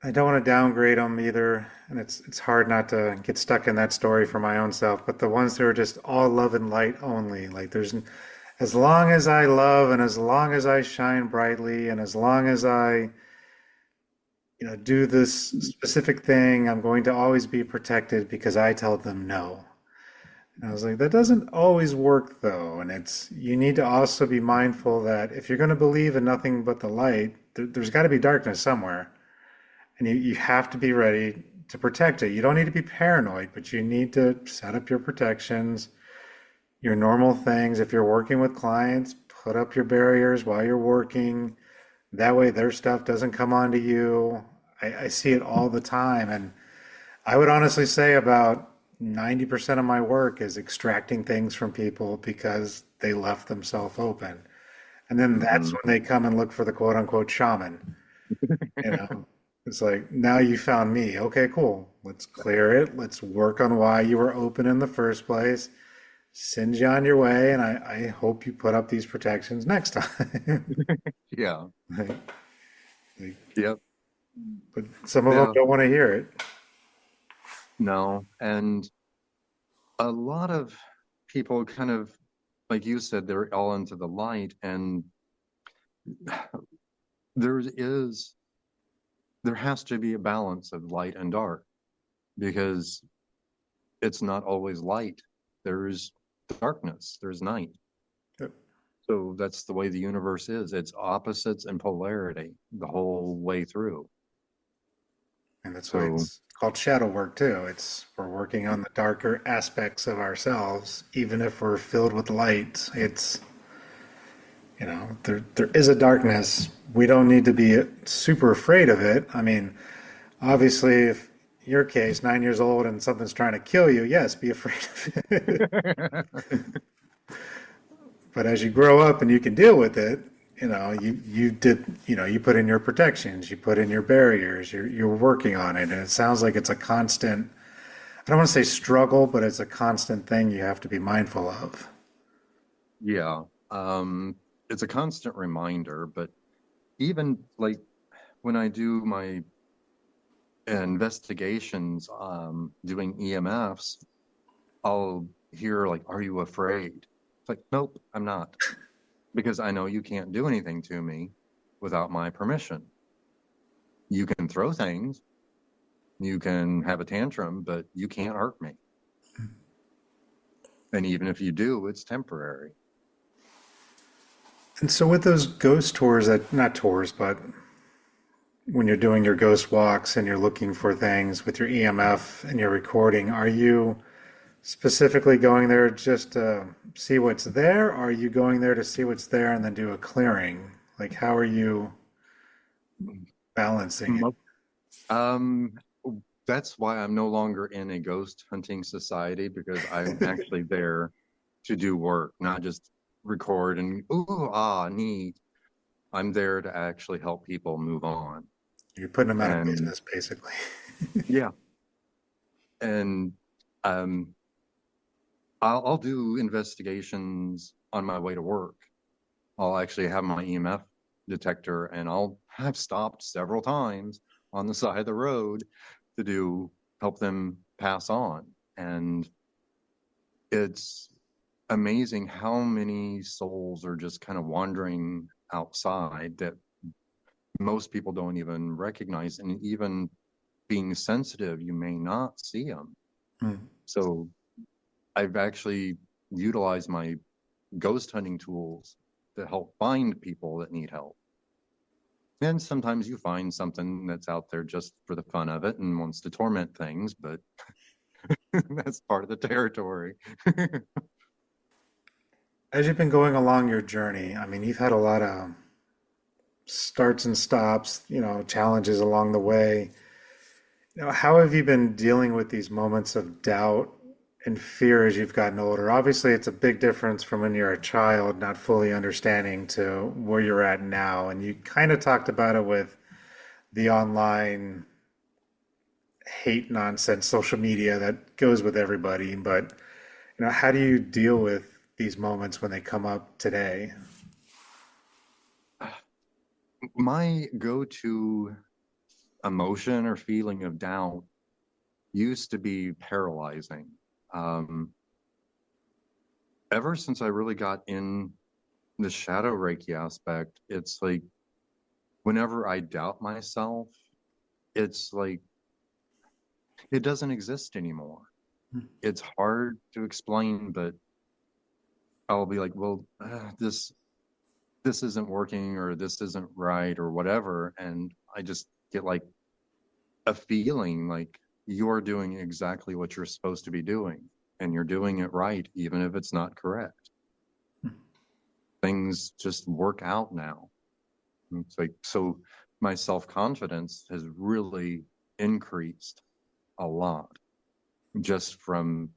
I don't want to downgrade them either, and it's hard not to get stuck in that story for my own self. But the ones who are just all love and light only, like there's as long as I love and as long as I shine brightly and as long as I do this specific thing, I'm going to always be protected because I tell them no. And I was like, that doesn't always work though, and it's you need to also be mindful that if you're going to believe in nothing but the light, there's got to be darkness somewhere. And you have to be ready to protect it. You don't need to be paranoid, but you need to set up your protections, your normal things. If you're working with clients, put up your barriers while you're working. That way their stuff doesn't come onto you. I see it all the time. And I would honestly say about 90% of my work is extracting things from people because they left themselves open. And then that's Mm-hmm. when they come and look for the quote unquote shaman. You know, it's like, now you found me. Okay, cool. Let's clear it. Let's work on why you were open in the first place. Send you on your way, and I hope you put up these protections next time. Yeah. Like, like, Yep. but some of them Yeah. don't want to hear it. No. And a lot of people kind of, like you said, they're all into the light. And there is there has to be a balance of light and dark because it's not always light. There's darkness, there's night. Yep. So that's the way the universe is. It's opposites and polarity the whole way through. And that's why So it's called shadow work too. It's we're working on the darker aspects of ourselves, even if we're filled with light. It's there is a darkness. We don't need to be super afraid of it. I mean, obviously, if your case, 9 years old, and something's trying to kill you, yes, be afraid of it. But as you grow up and you can deal with it, you put in your protections, you put in your barriers, you're working on it, and it sounds like it's a constant. I don't want to say struggle, but it's a constant thing you have to be mindful of. yeah, it's a constant reminder. But even like when I do my investigations, doing EMFs, I'll hear like, "Are you afraid?" It's like, nope, I'm not, because I know you can't do anything to me without my permission. You can throw things, you can have a tantrum, but you can't hurt me. And even if you do, it's temporary. And so with those ghost tours, that not tours, but when you're doing your ghost walks and you're looking for things with your EMF and you're recording, are you specifically going there just to see what's there? Or are you going there to see what's there and then do a clearing? Like, how are you balancing it? Mo- Um, that's why I'm no longer in a ghost hunting society, because I'm actually there to do work, not just record and ooh, ah, neat. I'm there to actually help people move on. You're putting them out of And business, basically. yeah, and um, I'll do investigations on my way to work. I'll actually have my EMF detector, and I'll have stopped several times on the side of the road to do help them pass on. And it's amazing how many souls are just kind of wandering outside that most people don't even recognize. And even being sensitive, you may not see them. Hmm. So I've actually utilized my ghost hunting tools to help find people that need help. And sometimes you find something that's out there just for the fun of it and wants to torment things, but that's part of the territory. As you've been going along your journey, I mean, you've had a lot of starts and stops, challenges along the way. How have you been dealing with these moments of doubt and fear as you've gotten older? Obviously, it's a big difference from when you're a child, not fully understanding, to where you're at now. And you kind of talked about it with the online hate nonsense, social media that goes with everybody. But, how do you deal with these moments when they come up today? My go-to emotion or feeling of doubt used to be paralyzing. Um, Ever since I really got in the shadow Reiki aspect, it's like whenever I doubt myself, it's like it doesn't exist anymore. It's hard to explain, but I'll be like, well, this isn't working, or this isn't right, or whatever, and I just get like a feeling like you're doing exactly what you're supposed to be doing, and you're doing it right, even if it's not correct. Things just work out now. It's like, so my self-confidence has really increased a lot just from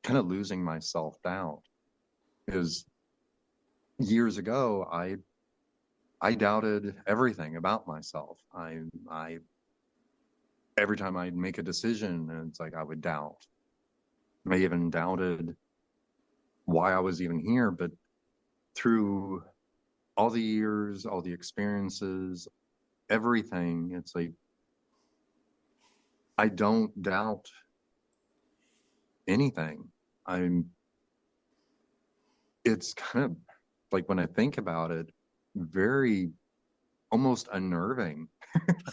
kind of losing my self-doubt. Because years ago, I doubted everything about myself. I every time I'd make a decision, and it's like I would doubt. I even doubted why I was even here, but through all the years, all the experiences, everything, it's like I don't doubt anything. I'm it's kind of like, when I think about it, very almost unnerving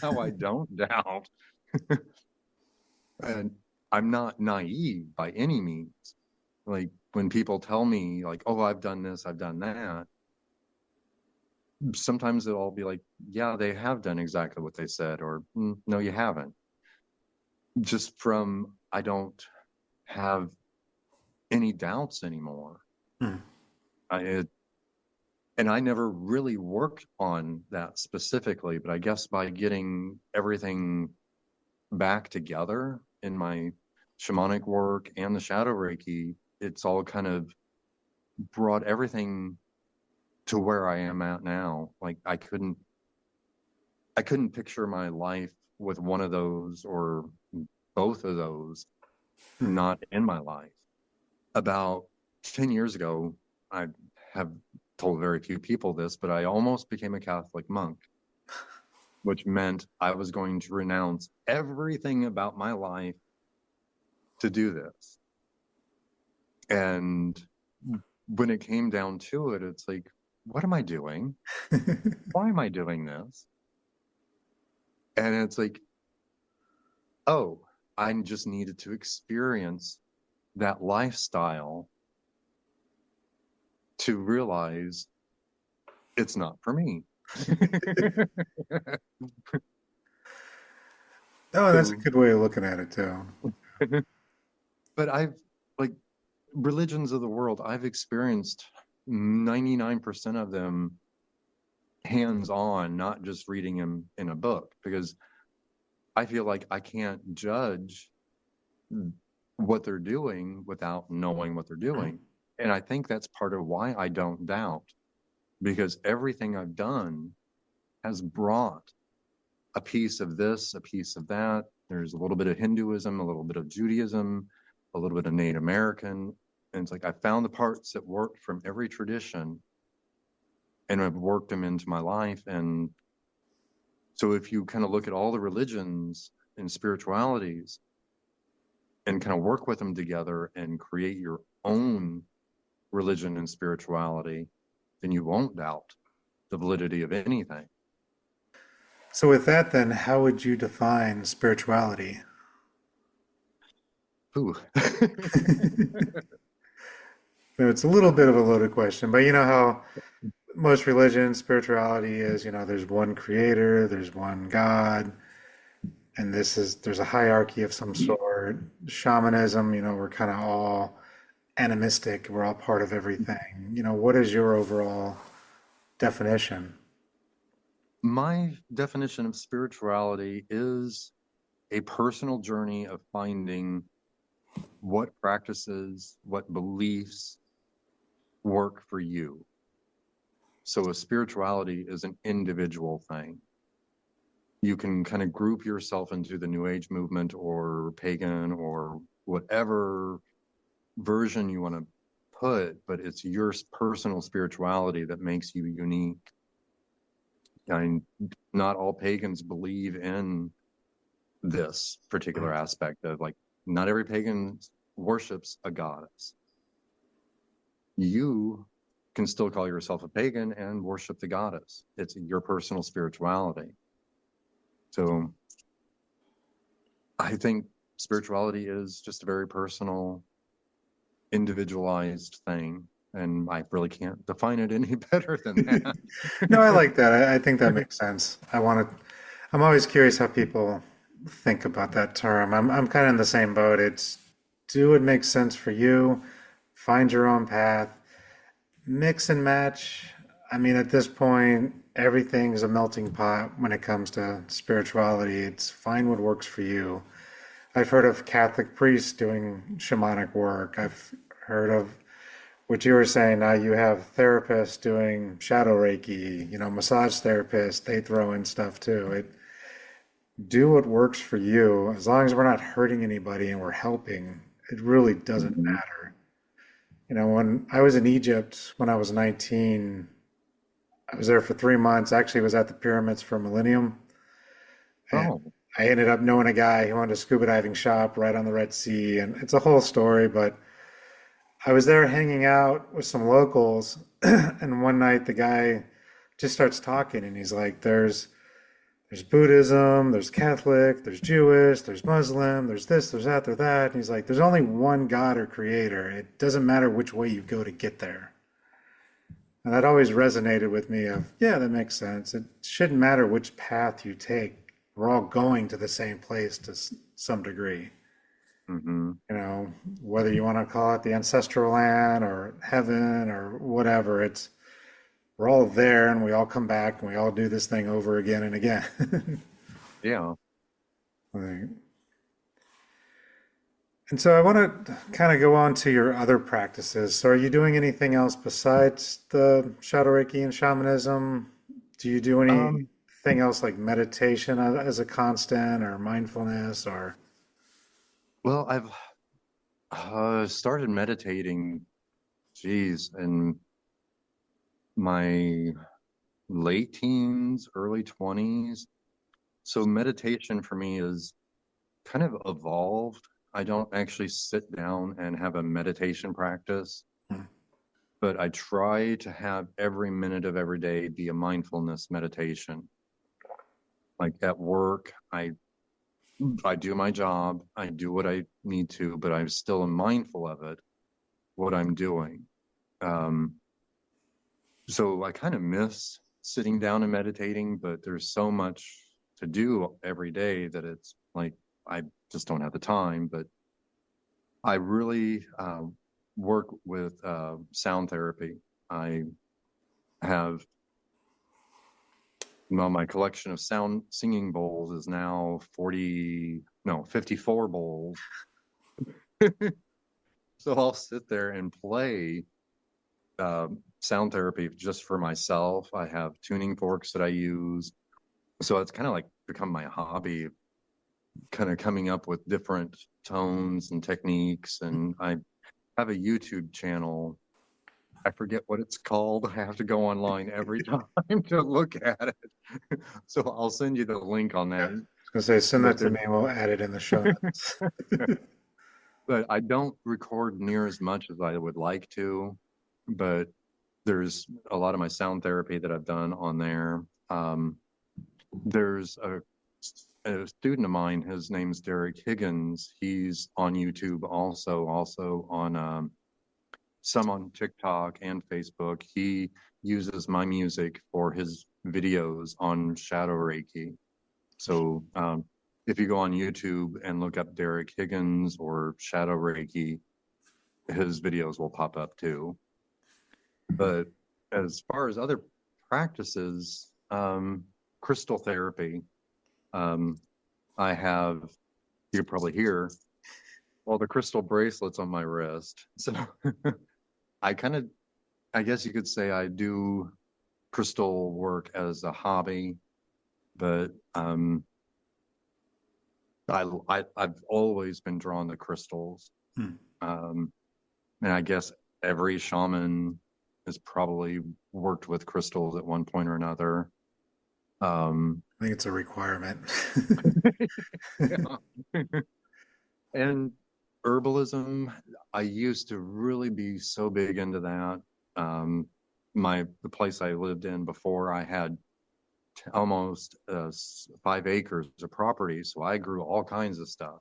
how I don't doubt. And I'm not naive by any means. Like when people tell me like, oh, I've done this, I've done that, sometimes it'll be like, yeah, they have done exactly what they said, or no, you haven't. Just from, I don't have any doubts anymore. Hmm. And I never really worked on that specifically, but I guess by getting everything back together in my shamanic work and the Shadow Reiki, it's all kind of brought everything to where I am at now. Like I couldn't picture my life with one of those or both of those Hmm. not in my life. About 10 years ago, I have told very few people this, but I almost became a Catholic monk, which meant I was going to renounce everything about my life to do this. And when it came down to it, it's like, what am I doing? Why am I doing this? And it's like, oh, I just needed to experience that lifestyle to realize it's not for me. Oh, that's a So, good way of looking at it too. but I've like religions of the world, I've experienced 99% of them hands on, not just reading them in a book, because I feel like I can't judge what they're doing without knowing what they're doing. And I think that's part of why I don't doubt, because everything I've done has brought a piece of this, a piece of that. There's a little bit of Hinduism, a little bit of Judaism, a little bit of Native American. And it's like I found the parts that worked from every tradition and I've worked them into my life. And so if you kind of look at all the religions and spiritualities and kind of work with them together and create your own religion and spirituality, then you won't doubt the validity of anything. So, with that, then, how would you define spirituality? Ooh. It's a little bit of a loaded question, but you know how most religions, spirituality is, there's one creator, there's one God, and there's a hierarchy of some sort. Shamanism, we're kind of all animistic, we're all part of everything. What is your overall definition? My definition of spirituality is a personal journey of finding what practices, what beliefs work for you. So a spirituality is an individual thing. You can kind of group yourself into the New Age movement or pagan or whatever version you want to put, but it's your personal spirituality that makes you unique. I mean, not all pagans believe in this particular aspect of like, not every pagan worships a goddess. You can still call yourself a pagan and worship the goddess. It's your personal spirituality. So I think spirituality is just a very personal, individualized thing. And I really can't define it any better than that. No, I like that. I think that makes sense. I'm always curious how people think about that term. I'm kind of in the same boat. It's do what makes sense for you, find your own path, mix and match. I mean, at this point, everything's a melting pot when it comes to spirituality. It's find what works for you. I've heard of Catholic priests doing shamanic work. I've heard of what you were saying. Now you have therapists doing shadow Reiki, massage therapists, they throw in stuff too. Do what works for you. As long as we're not hurting anybody and we're helping, it really doesn't Mhm. matter. When I was in Egypt when I was 19, I was there for 3 months. Actually, was at the pyramids for a millennium. And Oh, I ended up knowing a guy who owned a scuba diving shop right on the Red Sea. And it's a whole story, but I was there hanging out with some locals. And one night the guy just starts talking, and he's like, there's Buddhism, there's Catholic, there's Jewish, there's Muslim, there's this, there's that, there's that. And he's like, there's only one God or creator. It doesn't matter which way you go to get there. And that always resonated with me of, yeah, that makes sense. It shouldn't matter which path you take. We're all going to the same place to some degree. Hmm. You know, whether you want to call it the ancestral land or heaven or whatever, it's we're all there and we all come back and we all do this thing over again and again. Yeah. Like, and so I want to kind of go on to your other practices. So are you doing anything else besides the Shadow Reiki and shamanism? Do you do Um, anything else like meditation as a constant or mindfulness or well, I've started meditating, geez, in my late teens, early 20s. So meditation for me is kind of evolved. I don't actually sit down and have a meditation practice, hmm, but I try to have every minute of every day be a mindfulness meditation. Like at work, I do my job, I do what I need to, but I'm still mindful of it, what I'm doing. Um, so I kind of miss sitting down and meditating, but there's so much to do every day that it's like I just don't have the time. But I really work with sound therapy. I have, well, my collection of sound singing bowls is now 40, no, 54 bowls. So I'll sit there and play sound therapy just for myself. I have tuning forks that I use. So it's kind of like become my hobby, kind of coming up with different tones and techniques. And I have a YouTube channel. I forget what it's called. I have to go online every time to look at it. So I'll send you the link on yeah. that. I was gonna say send But that to there's, me and we'll add it in the show notes. but I don't record near as much as I would like to. But there's a lot of my sound therapy that I've done on there. There's a student of mine. His name's Derek Higgins. He's on YouTube also on some on TikTok and Facebook. He uses my music for his videos on Shadow Reiki. So if you go on YouTube and look up Derek Higgins or Shadow Reiki, his videos will pop up too. But as far as other practices, crystal therapy, um, I have, you could probably hear, all the crystal bracelets on my wrist. So I kind of, I guess you could say I do crystal work as a hobby, but I've always been drawn to crystals. Hmm. Um, and I guess every shaman has probably worked with crystals at one point or another. Um, I think it's a requirement. yeah. And herbalism, I used to really be so big into that. Um, the place I lived in before, I had almost 5 acres of property, so I grew all kinds of stuff.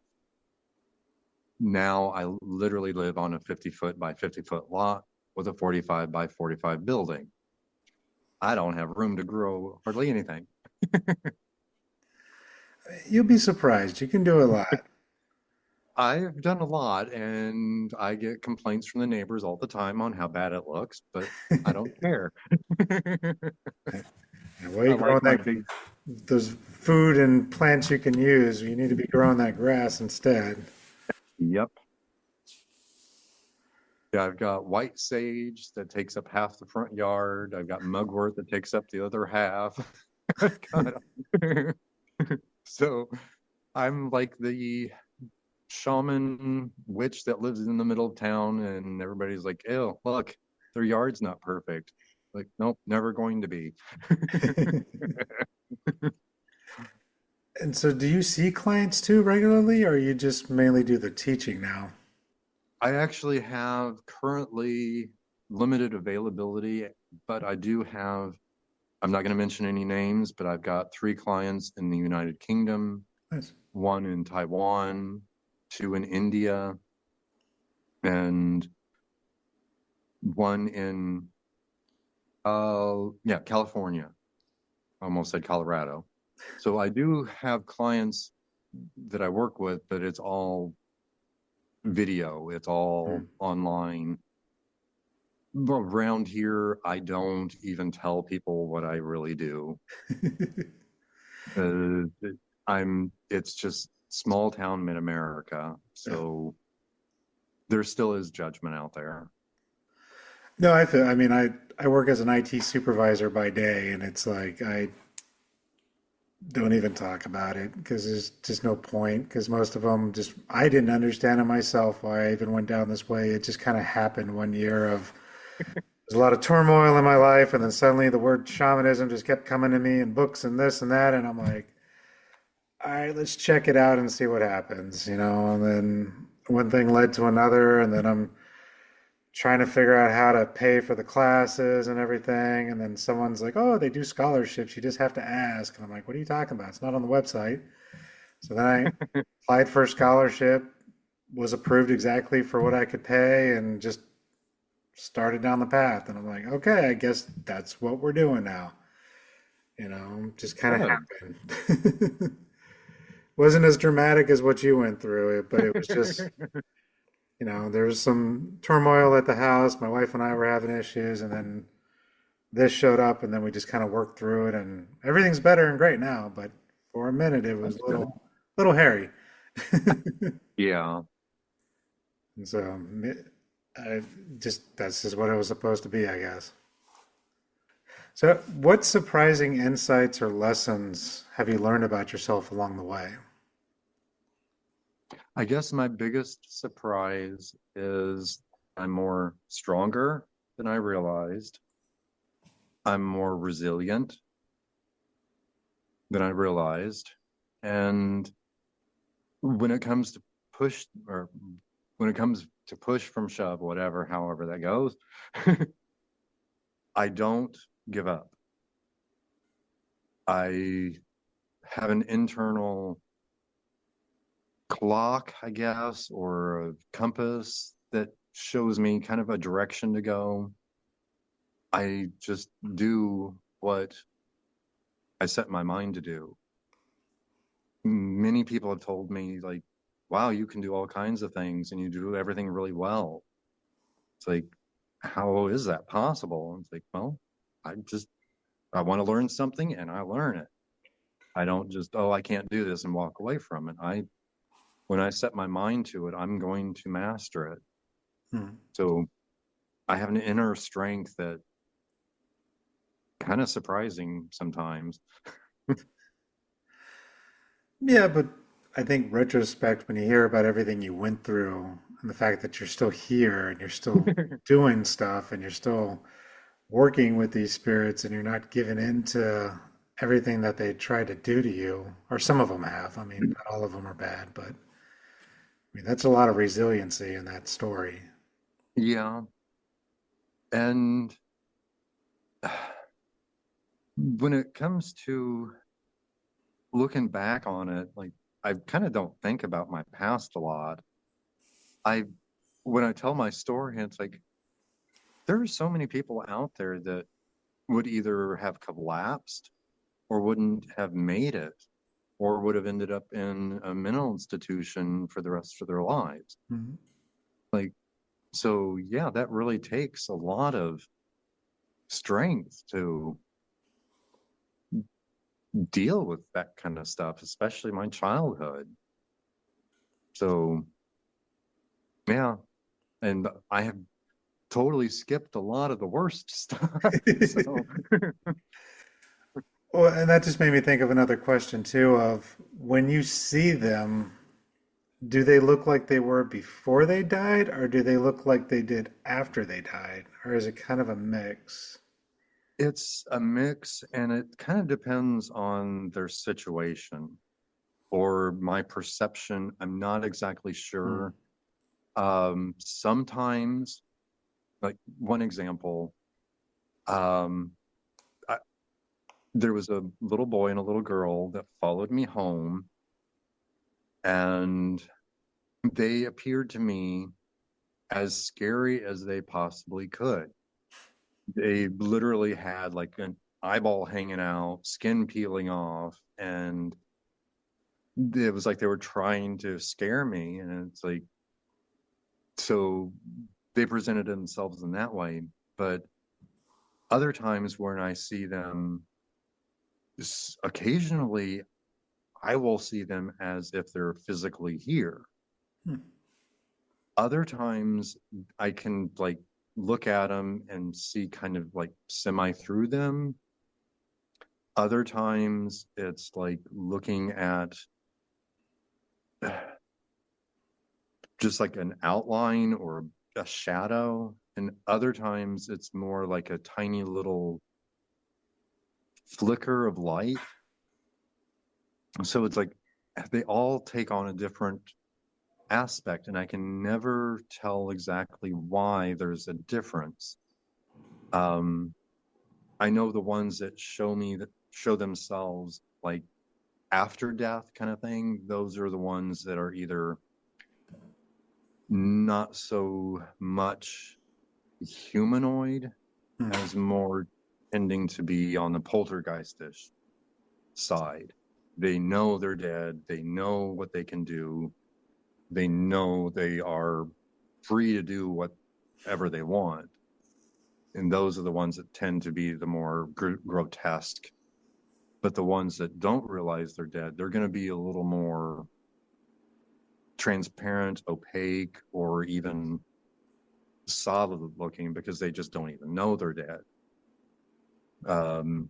Now I literally live on a 50-foot by 50-foot lot with a 45 by 45 building. I don't have room to grow hardly anything. You'll be surprised. You can do a lot. I've done a lot, and I get complaints from the neighbors all the time on how bad it looks, but I don't care. And while I you're growing like my that, big, there's food and plants you can use. You need to be growing that grass instead. yep. Yeah, I've got white sage that takes up half the front yard. I've got mugwort that takes up the other half. I've got, so I'm like the shaman witch that lives in the middle of town, and everybody's like, "Ew, look, their yard's not perfect." Like, nope, never going to be. And so, do you see clients too regularly, or you just mainly do the teaching now? I actually have currently limited availability, but I do have I'm not going to mention any names, but I've got 3 clients in the United Kingdom, Nice. 1 in Taiwan, 2 in India, and 1 in California. I almost said Colorado. So I do have clients that I work with, but it's all video, it's all online. Around here, I don't even tell people what I really do. Uh, it's just small town mid-America. Yeah. So there still is judgment out there. No, I mean, I work as an IT supervisor by day, and it's like I don't even talk about it because there's just no point. Because most of them just, I didn't understand it myself why I even went down this way. It just kind of happened one year of there's a lot of turmoil in my life, and then suddenly the word shamanism just kept coming to me and books and this and that, and I'm like, all right, let's check it out and see what happens, you know. And then one thing led to another, and then I'm trying to figure out how to pay for the classes and everything. And then someone's like, oh, they do scholarships. You just have to ask. And I'm like, what are you talking about? It's not on the website. So then I applied for a scholarship, was approved exactly for what I could pay, and just started down the path. And I'm like, okay, I guess that's what we're doing now. You know, just kind of Good. happened. Wasn't as dramatic as what you went through, but it was just, you know, there was some turmoil at the house. My wife and I were having issues, and then this showed up, and then we just kind of worked through it, and everything's better and great now. But for a minute, it was That's good. little hairy. Yeah. And so, I just that's just what it was supposed to be, I guess. So, what surprising insights or lessons have you learned about yourself along the way? I guess my biggest surprise is I'm more stronger than I realized. I'm more resilient than I realized. And when it comes to push, or when it comes to push from shove, whatever, however that goes, I don't give up. I have an internal clock, I guess, or a compass that shows me kind of a direction to go. I just do what I set my mind to do. Many people have told me, like, wow, you can do all kinds of things and you do everything really well. It's like, how is that possible? And it's like, well, I want to learn something and I learn it. I don't just, oh, I can't do this and walk away from it. When I set my mind to it, I'm going to master it. Hmm. So I have an inner strength that kind of surprising sometimes. Yeah, but I think retrospect, when you hear about everything you went through and the fact that you're still here and you're still doing stuff and you're still working with these spirits and you're not giving in to everything that they try to do to you, or some of them have. I mean, not all of them are bad, but I mean, that's a lot of resiliency in that story. Yeah. And when it comes to looking back on it, like I kind of don't think about my past a lot. I When I tell my story, it's like there are so many people out there that would either have collapsed or wouldn't have made it or would have ended up in a mental institution for the rest of their lives. Mhm. Like, so yeah, that really takes a lot of strength to deal with that kind of stuff, especially my childhood. So yeah, and I have totally skipped a lot of the worst stuff. So Well, and that just made me think of another question too, of when you see them, do they look like they were before they died, or do they look like they did after they died? Or is it kind of a mix? it's a mix, and it kind of depends on their situation or my perception. I'm not exactly Hmm. sure. Sometimes, like one example, um, I, there was a little boy and a little girl that followed me home, and they appeared to me as scary as they possibly could. They literally had like an eyeball hanging out, skin peeling off, and it was like they were trying to scare me. And it's like, so they presented themselves in that way. But other times when I see them, occasionally I will see them as if they're physically here. Hmm. Other times I can like look at them and see kind of like semi through them. Other times it's like looking at just like an outline or a shadow. And other times it's more like a tiny little flicker of light. So it's like they all take on a different aspect, and I can never tell exactly why there's a difference. Um, I know the ones that show themselves like after death kind of thing. Those are the ones that are either not so much humanoid Hmm. as more tending to be on the poltergeistish side. They know they're dead. They know what they can do. They know they are free to do whatever they want. And those are the ones that tend to be the more grotesque. But the ones that don't realize they're dead, they're going to be a little more transparent, opaque, or even solid looking because they just don't even know they're dead. Um,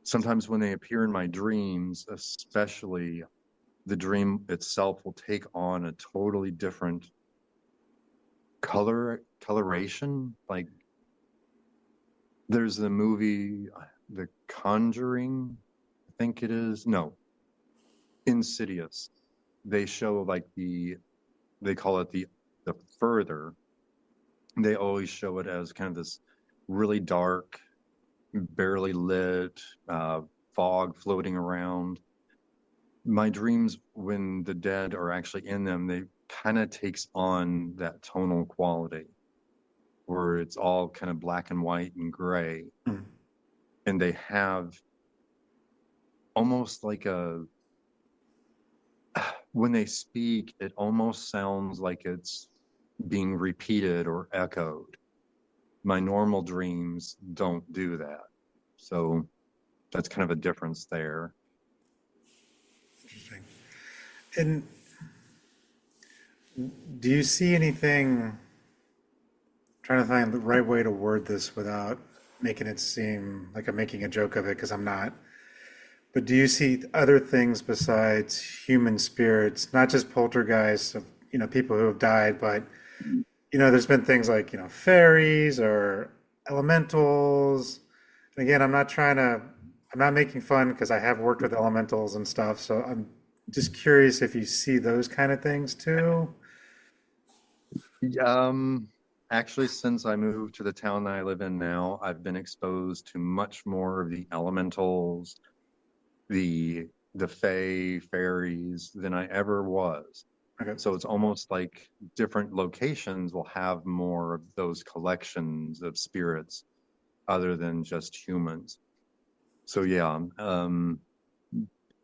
Sometimes when they appear in my dreams, especially, the dream itself will take on a totally different coloration. Like there's the movie The Conjuring, I think it is. No, Insidious. They show like they call it the further. They always show it as kind of this really dark, barely lit, fog floating around. My dreams, when the dead are actually in them, they kind of takes on that tonal quality where it's all kind of black and white and gray. Hmm. And they have almost like when they speak, it almost sounds like it's being repeated or echoed. My normal dreams don't do that. So that's kind of a difference there. Interesting. And do you see anything? Trying to find the right way to word this without making it seem like I'm making a joke of it because I'm not. But do you see other things besides human spirits, not just poltergeists of, people who have died, but, there's been things like, fairies or elementals. And again, I'm not making fun because I have worked with elementals and stuff. So I'm just curious if you see those kind of things too. Um, Actually, since I moved to the town that I live in now, I've been exposed to much more of the elementals, the fae, fairies than I ever was. Okay. So it's almost like different locations will have more of those collections of spirits other than just humans. So yeah,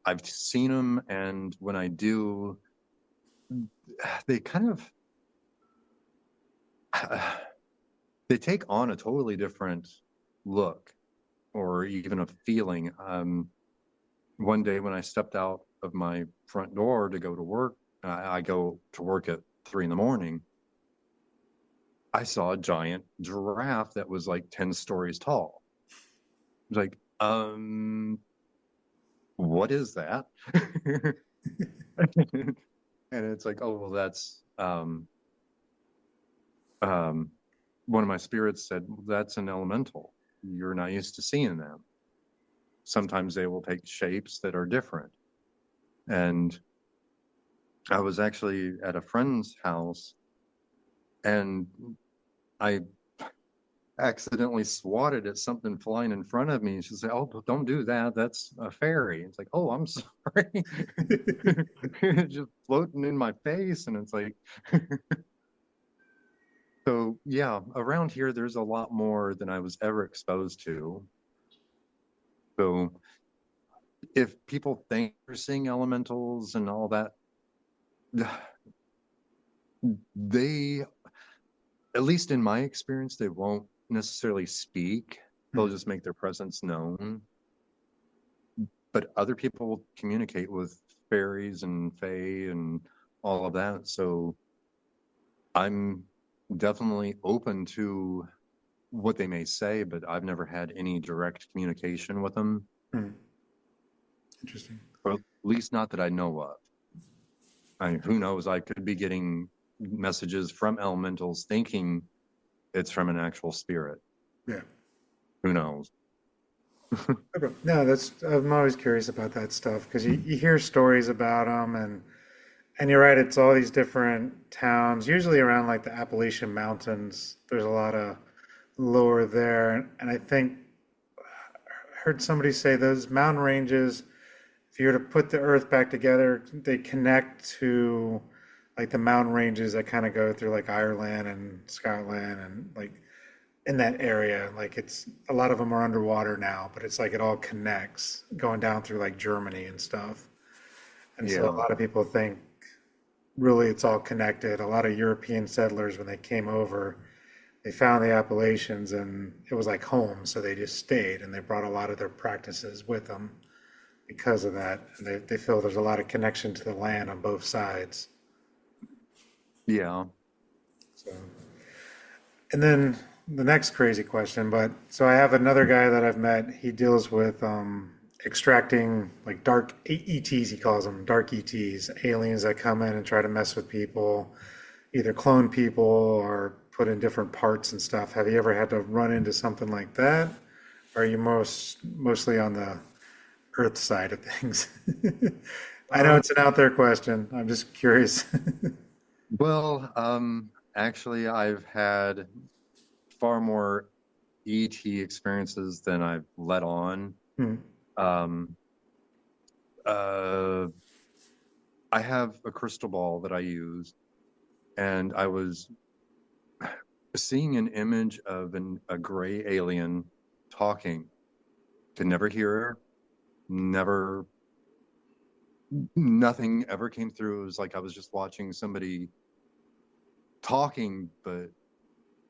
I've seen them, and when I do, they kind of they take on a totally different look or even a feeling. One day when I stepped out of my front door to go to work, I go to work at 3 in the morning. I saw a giant giraffe that was like 10 stories tall. I was like, what is that? And it's like, oh, well, that's um, one of my spirits said, that's an elemental. You're not used to seeing them. Sometimes they will take shapes that are different. And I was actually at a friend's house, and I accidentally swatted at something flying in front of me. She'd say, "Oh, don't do that. That's a fairy." It's like, "Oh, I'm sorry." It's just floating in my face, and it's like, so yeah, around here there's a lot more than I was ever exposed to. So if people think they're seeing elementals and all that, they, at least in my experience, they won't necessarily speak. They'll Hmm. just make their presence known. But other people will communicate with fairies and fae and all of that. So I'm definitely open to what they may say, but I've never had any direct communication with them, Hmm. Interesting. or at least not that I know of. I mean, who knows? I could be getting messages from elementals thinking it's from an actual spirit. Yeah. Who knows? Okay. No, that's I'm always curious about that stuff because you hear stories about them and you're right, it's all these different towns, usually around like the Appalachian Mountains. There's a lot of lore there, and I think I heard somebody say those mountain ranges, if you were to put the Earth back together, they connect to like the mountain ranges that kind of go through like Ireland and Scotland and like in that area. Like it's a lot of them are underwater now, but it's like it all connects going down through like Germany and stuff. And so a Yeah. lot of people think really it's all connected. A lot of European settlers, when they came over, they found the Appalachians and it was like home. So they just stayed and they brought a lot of their practices with them because of that. And they feel there's a lot of connection to the land on both sides. Yeah. So, and then the next crazy question, but so I have another guy that I've met. He deals with extracting like dark ETs, he calls them dark ETs, aliens that come in and try to mess with people, either clone people or put in different parts and stuff. Have you ever had to run into something like that? Or are you mostly on the Earth side of things? I know Uh, it's an out there question. I'm just curious. well, actually, I've had far more ET experiences than I've let on. Hmm. Um, uh, I have a crystal ball that I use, and I was seeing an image of a gray alien talking. Could never hear her, never, nothing ever came through. It was like I was just watching somebody talking, but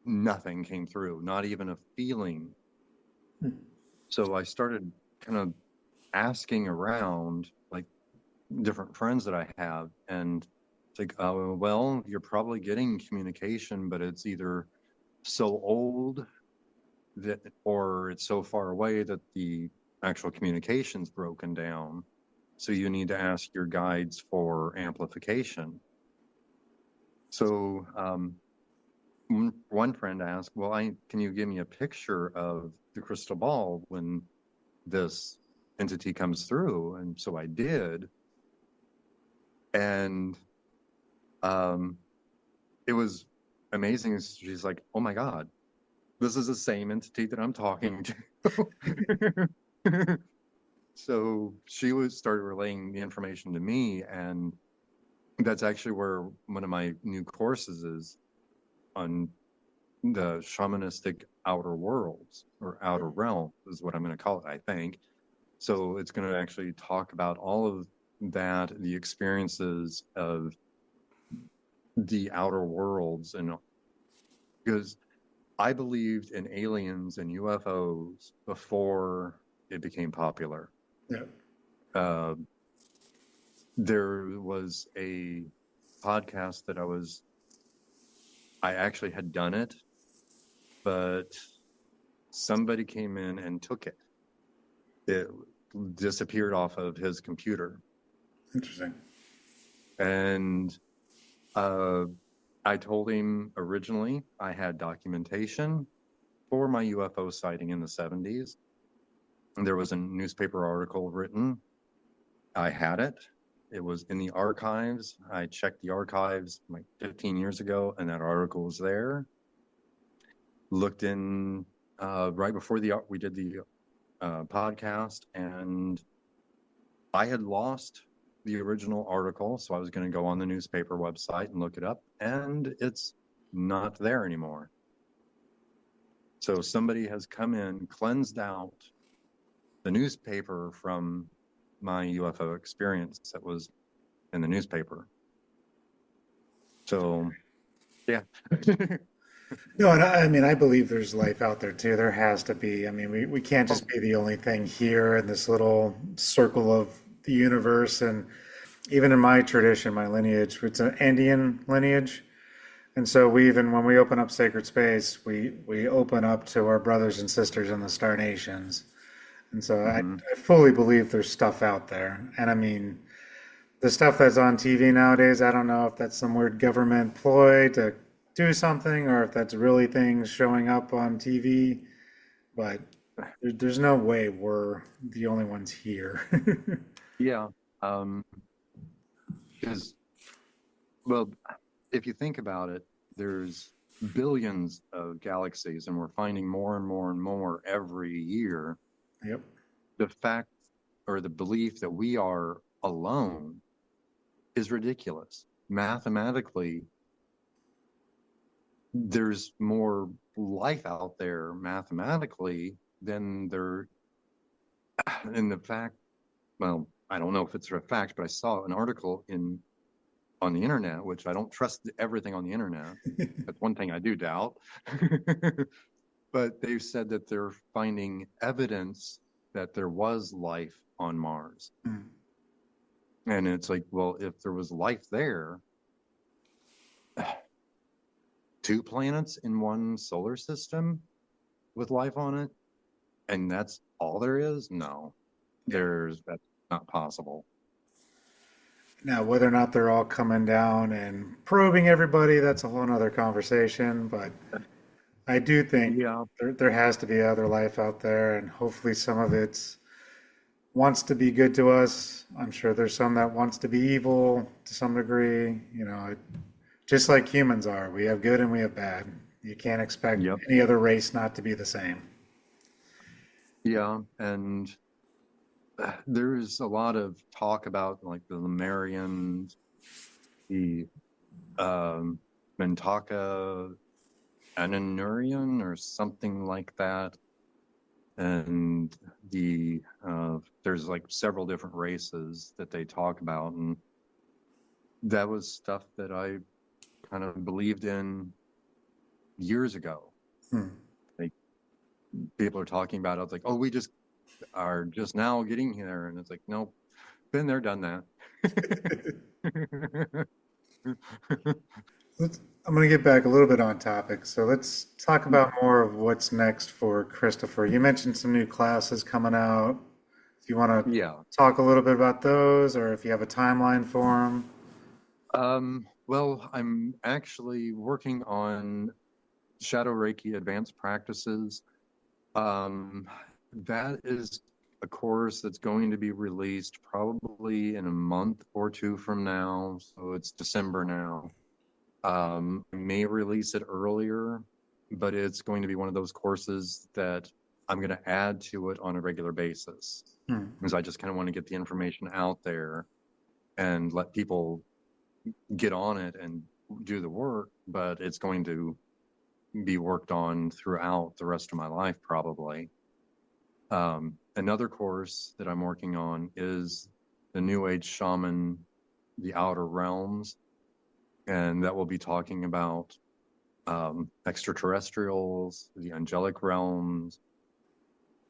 nothing came through, not even a feeling. So I started kind of asking around, like different friends that I have, and it's like, oh, well, you're probably getting communication, but it's either so old that, or it's so far away that the actual communication's broken down. So you need to ask your guides for amplification. So one friend asked, "Well, I can you give me a picture of the crystal ball when this entity comes through?" And so I did, and um, it was amazing. She's like, "Oh my God, this is the same entity that I'm talking to." So she was started relaying the information to me, and that's actually where one of my new courses is on the shamanistic outer worlds or outer realm is what I'm going to call it, I think. So it's going to actually talk about all of that, the experiences of the outer worlds, and because I believed in aliens and UFOs before it became popular. Yeah. Uh, there was a podcast that I actually had done it, but somebody came in and took it. It disappeared off of his computer. Interesting. And uh, I told him originally I had documentation for my UFO sighting in the 70s. And there was a newspaper article written. I had it. It was in the archives. I checked the archives like 15 years ago, and that article was there. looked in right before we did the podcast, and I had lost the original article, so I was going to go on the newspaper website and look it up, and it's not there anymore. So somebody has come in, cleansed out the newspaper from my UFO experience that was in the newspaper. So, yeah. No, and I mean, I believe there's life out there too. There has to be. I mean, we can't Oh, just be the only thing here in this little circle of the universe. And even in my tradition, my lineage, it's an Andean lineage. And so we even, when we open up sacred space, we open up to our brothers and sisters in the Star Nations. And so mhm. I fully believe there's stuff out there. And I mean, the stuff that's on TV nowadays, I don't know if that's some weird government ploy to do something or if that's really things showing up on TV, but there's no way we're the only ones here. Yeah. Because, well, if you think about it, there's billions of galaxies, and we're finding more and more and more every year. Yep. The fact or the belief that we are alone is ridiculous. Mathematically, there's more life out there mathematically than there. In the fact, well, I don't know if it's a fact, but I saw an article on the internet, which I don't trust everything on the internet. That's one thing I do doubt. But they've said that they're finding evidence that there was life on Mars. Mm. And it's like, well, if there was life there, two planets in one solar system with life on it, and that's all there is? No, Yeah. that's not possible. Now, whether or not they're all coming down and probing everybody, that's a whole nother conversation. But I do think Yeah, there has to be other life out there, and hopefully some of it wants to be good to us. I'm sure there's some that wants to be evil to some degree. You know, just like humans are, we have good and we have bad. You can't expect yep, any other race not to be the same. yeah. And there's a lot of talk about like the Lemurians, the um, Mentaka Ananurian or something like that. And there's like several different races that they talk about. And that was stuff that I kind of believed in years ago. Hmm. Like people are talking about it. I was like, oh, we just are just now getting here. And it's like, nope, been there, done that. I'm going to get back a little bit on topic. So let's talk about more of what's next for Christopher. You mentioned some new classes coming out. If you want to Yeah. talk a little bit about those, or if you have a timeline for them. Well, I'm actually working on Shadow Reiki advanced practices. Um, that is a course that's going to be released probably in a month or two from now. So it's December now. I may release it earlier, but it's going to be one of those courses that I'm going to add to it on a regular basis. Hmm. Because I just kind of want to get the information out there and let people get on it and do the work, but it's going to be worked on throughout the rest of my life, probably. Another course that I'm working on is the New Age Shaman, the Outer Realms, and that will be talking about extraterrestrials, the angelic realms,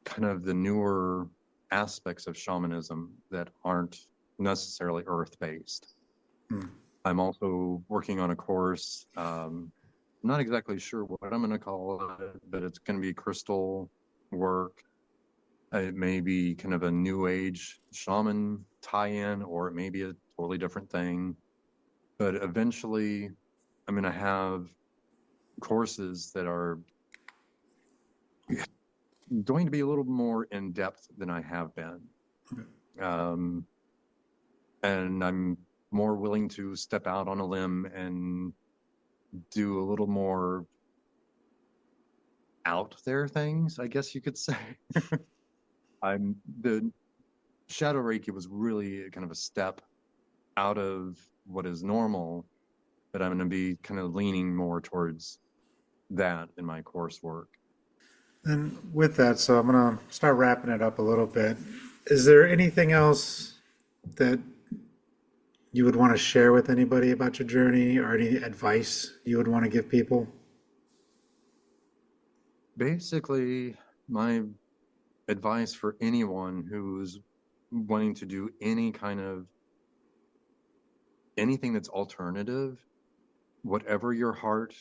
kind of the newer aspects of shamanism that aren't necessarily earth-based. Hmm. I'm also working on a course. Not exactly sure what I'm going to call it, but it's going to be crystal work. It may be kind of a new age shaman tie-in, or it may be a totally different thing. But eventually, I'm going to have courses that are going to be a little more in depth than I have been. Um, and I'm more willing to step out on a limb and do a little more out there things, I guess you could say. The Shadow Reiki was really kind of a step out of what is normal, but I'm going to be kind of leaning more towards that in my coursework. And with that, so I'm going to start wrapping it up a little bit. Is there anything else that you would want to share with anybody about your journey or any advice you would want to give people? Basically, my advice for anyone who's wanting to do any kind of anything that's alternative, whatever your heart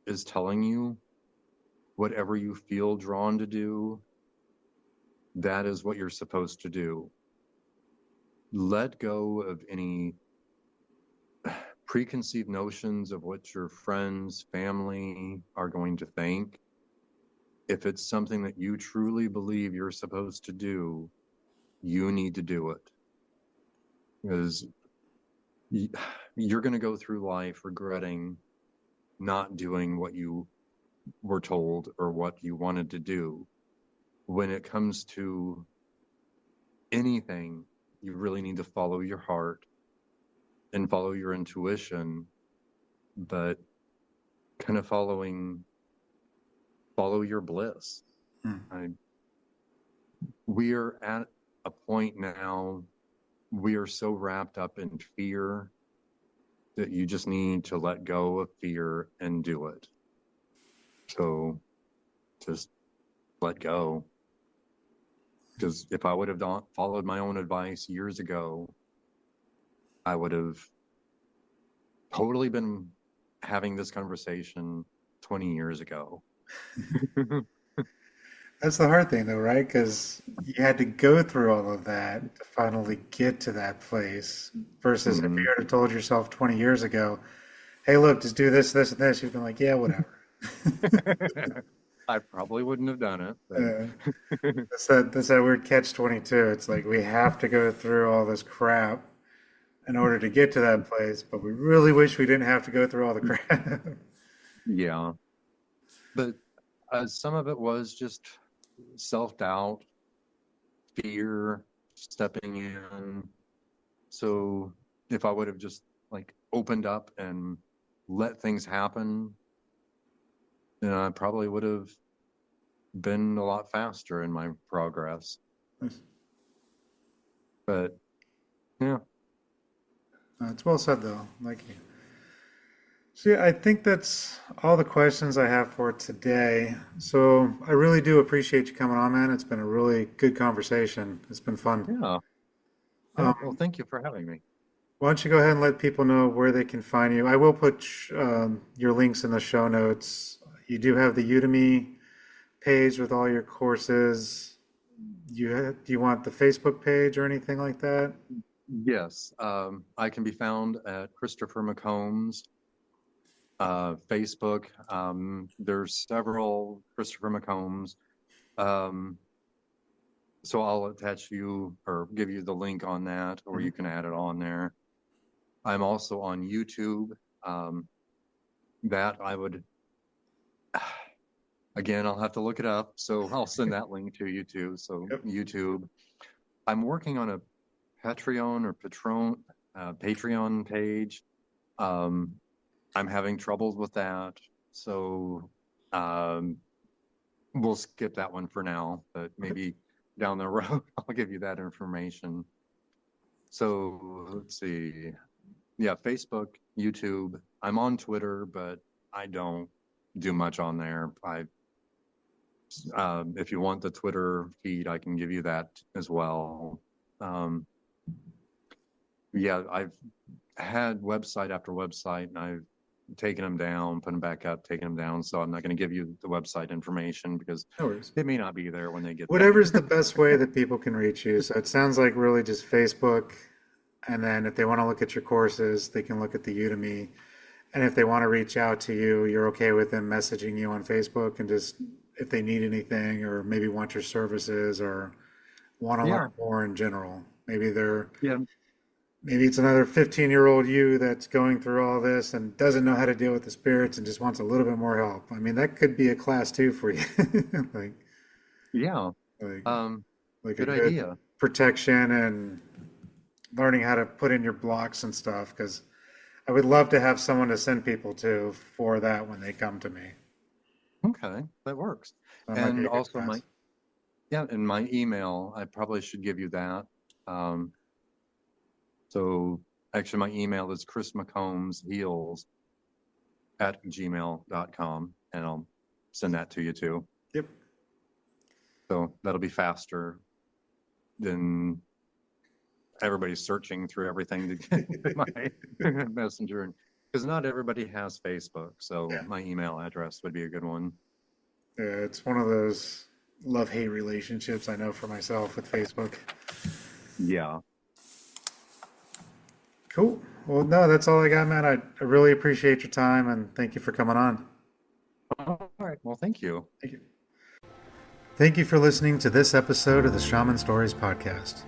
is telling you, whatever you feel drawn to do, that is what you're supposed to do. Let go of any preconceived notions of what your friends, family are going to think. If it's something that you truly believe you're supposed to do, you need to do it. Because you're going to go through life regretting not doing what you were told or what you wanted to do. When it comes to anything, you really need to follow your heart and follow your intuition, but kind of follow your bliss. Hmm. We are at a point now, we are so wrapped up in fear that you just need to let go of fear and do it. So just let go. Because if I would have followed my own advice years ago, I would have totally been having this conversation 20 years ago. That's the hard thing, though, right? Because you had to go through all of that to finally get to that place. Versus if you Mhm. had told yourself 20 years ago, hey, look, just do this, this, and this, you've been like, yeah, whatever. I probably wouldn't have done it, Uh, but that's that weird catch 22. It's like we have to go through all this crap in order to get to that place, but we really wish we didn't have to go through all the crap. yeah. But some of it was just self-doubt, fear, stepping in. So if I would have just like opened up and let things happen, then I probably would have been a lot faster in my progress. But yeah, It's well said, though. Like you. So yeah, I think that's all the questions I have for today. So I really do appreciate you coming on, man. It's been a really good conversation. It's been fun. yeah, yeah. Well, Um, thank you for having me. why don't you go ahead and let people know where they can find you? I will put your links in the show notes. You do have the Udemy page with all your courses. Do you want the Facebook page or anything like that? Yes, I can be found at Christopher McCombs Facebook. There's several Christopher McCombs. Um, so I'll attach you or give you the link on that, or Mhm. you can add it on there. I'm also on YouTube. Um, that I would, again, I'll have to look it up. So I'll send that link to you too. So Yep. YouTube. I'm working on a Patreon or Patreon page. Um, I'm having troubles with that. So um, we'll skip that one for now, but Okay. maybe down the road, I'll give you that information. So let's see. Yeah, Facebook, YouTube. I'm on Twitter, but I don't do much on there. If you want the Twitter feed, I can give you that as well. Um, yeah, I've had website after website, and I've taken them down, put them back up, taken them down. So I'm not going to give you the website information because No worries. it may not be there when they get there. Whatever's the best way that people can reach you. So it sounds like really just Facebook. And then if they want to look at your courses, they can look at the Udemy. And if they want to reach out to you, you're okay with them messaging you on Facebook and just if they need anything or maybe want your services or want to learn Yeah, more in general. Maybe they're yeah. maybe it's another 15-year-old you that's going through all this and doesn't know how to deal with the spirits and just wants a little bit more help. I mean, that could be a class too for you. like Yeah. like Um, like a Good good idea. protection and learning how to put in your blocks and stuff, because I would love to have someone to send people to for that when they come to me. Okay, that works. That might be And a good also class. in my email, I probably should give you that. Um, so actually my email is chrismccombsheals@gmail.com, and I'll send that to you too. Yep. So that'll be faster than everybody's searching through everything to get to my messenger. Because not everybody has Facebook, so Yeah. my email address would be a good one. Yeah, it's one of those love-hate relationships I know for myself with Facebook. Yeah. Cool. Well, no, that's all I got, man. I really appreciate your time and thank you for coming on. All right. Well, thank you. Thank you. Thank you for listening to this episode of the Shaman Stories podcast.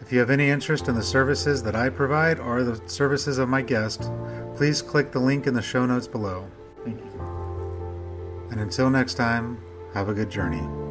If you have any interest in the services that I provide or the services of my guest, please click the link in the show notes below. Thank you. And until next time, have a good journey.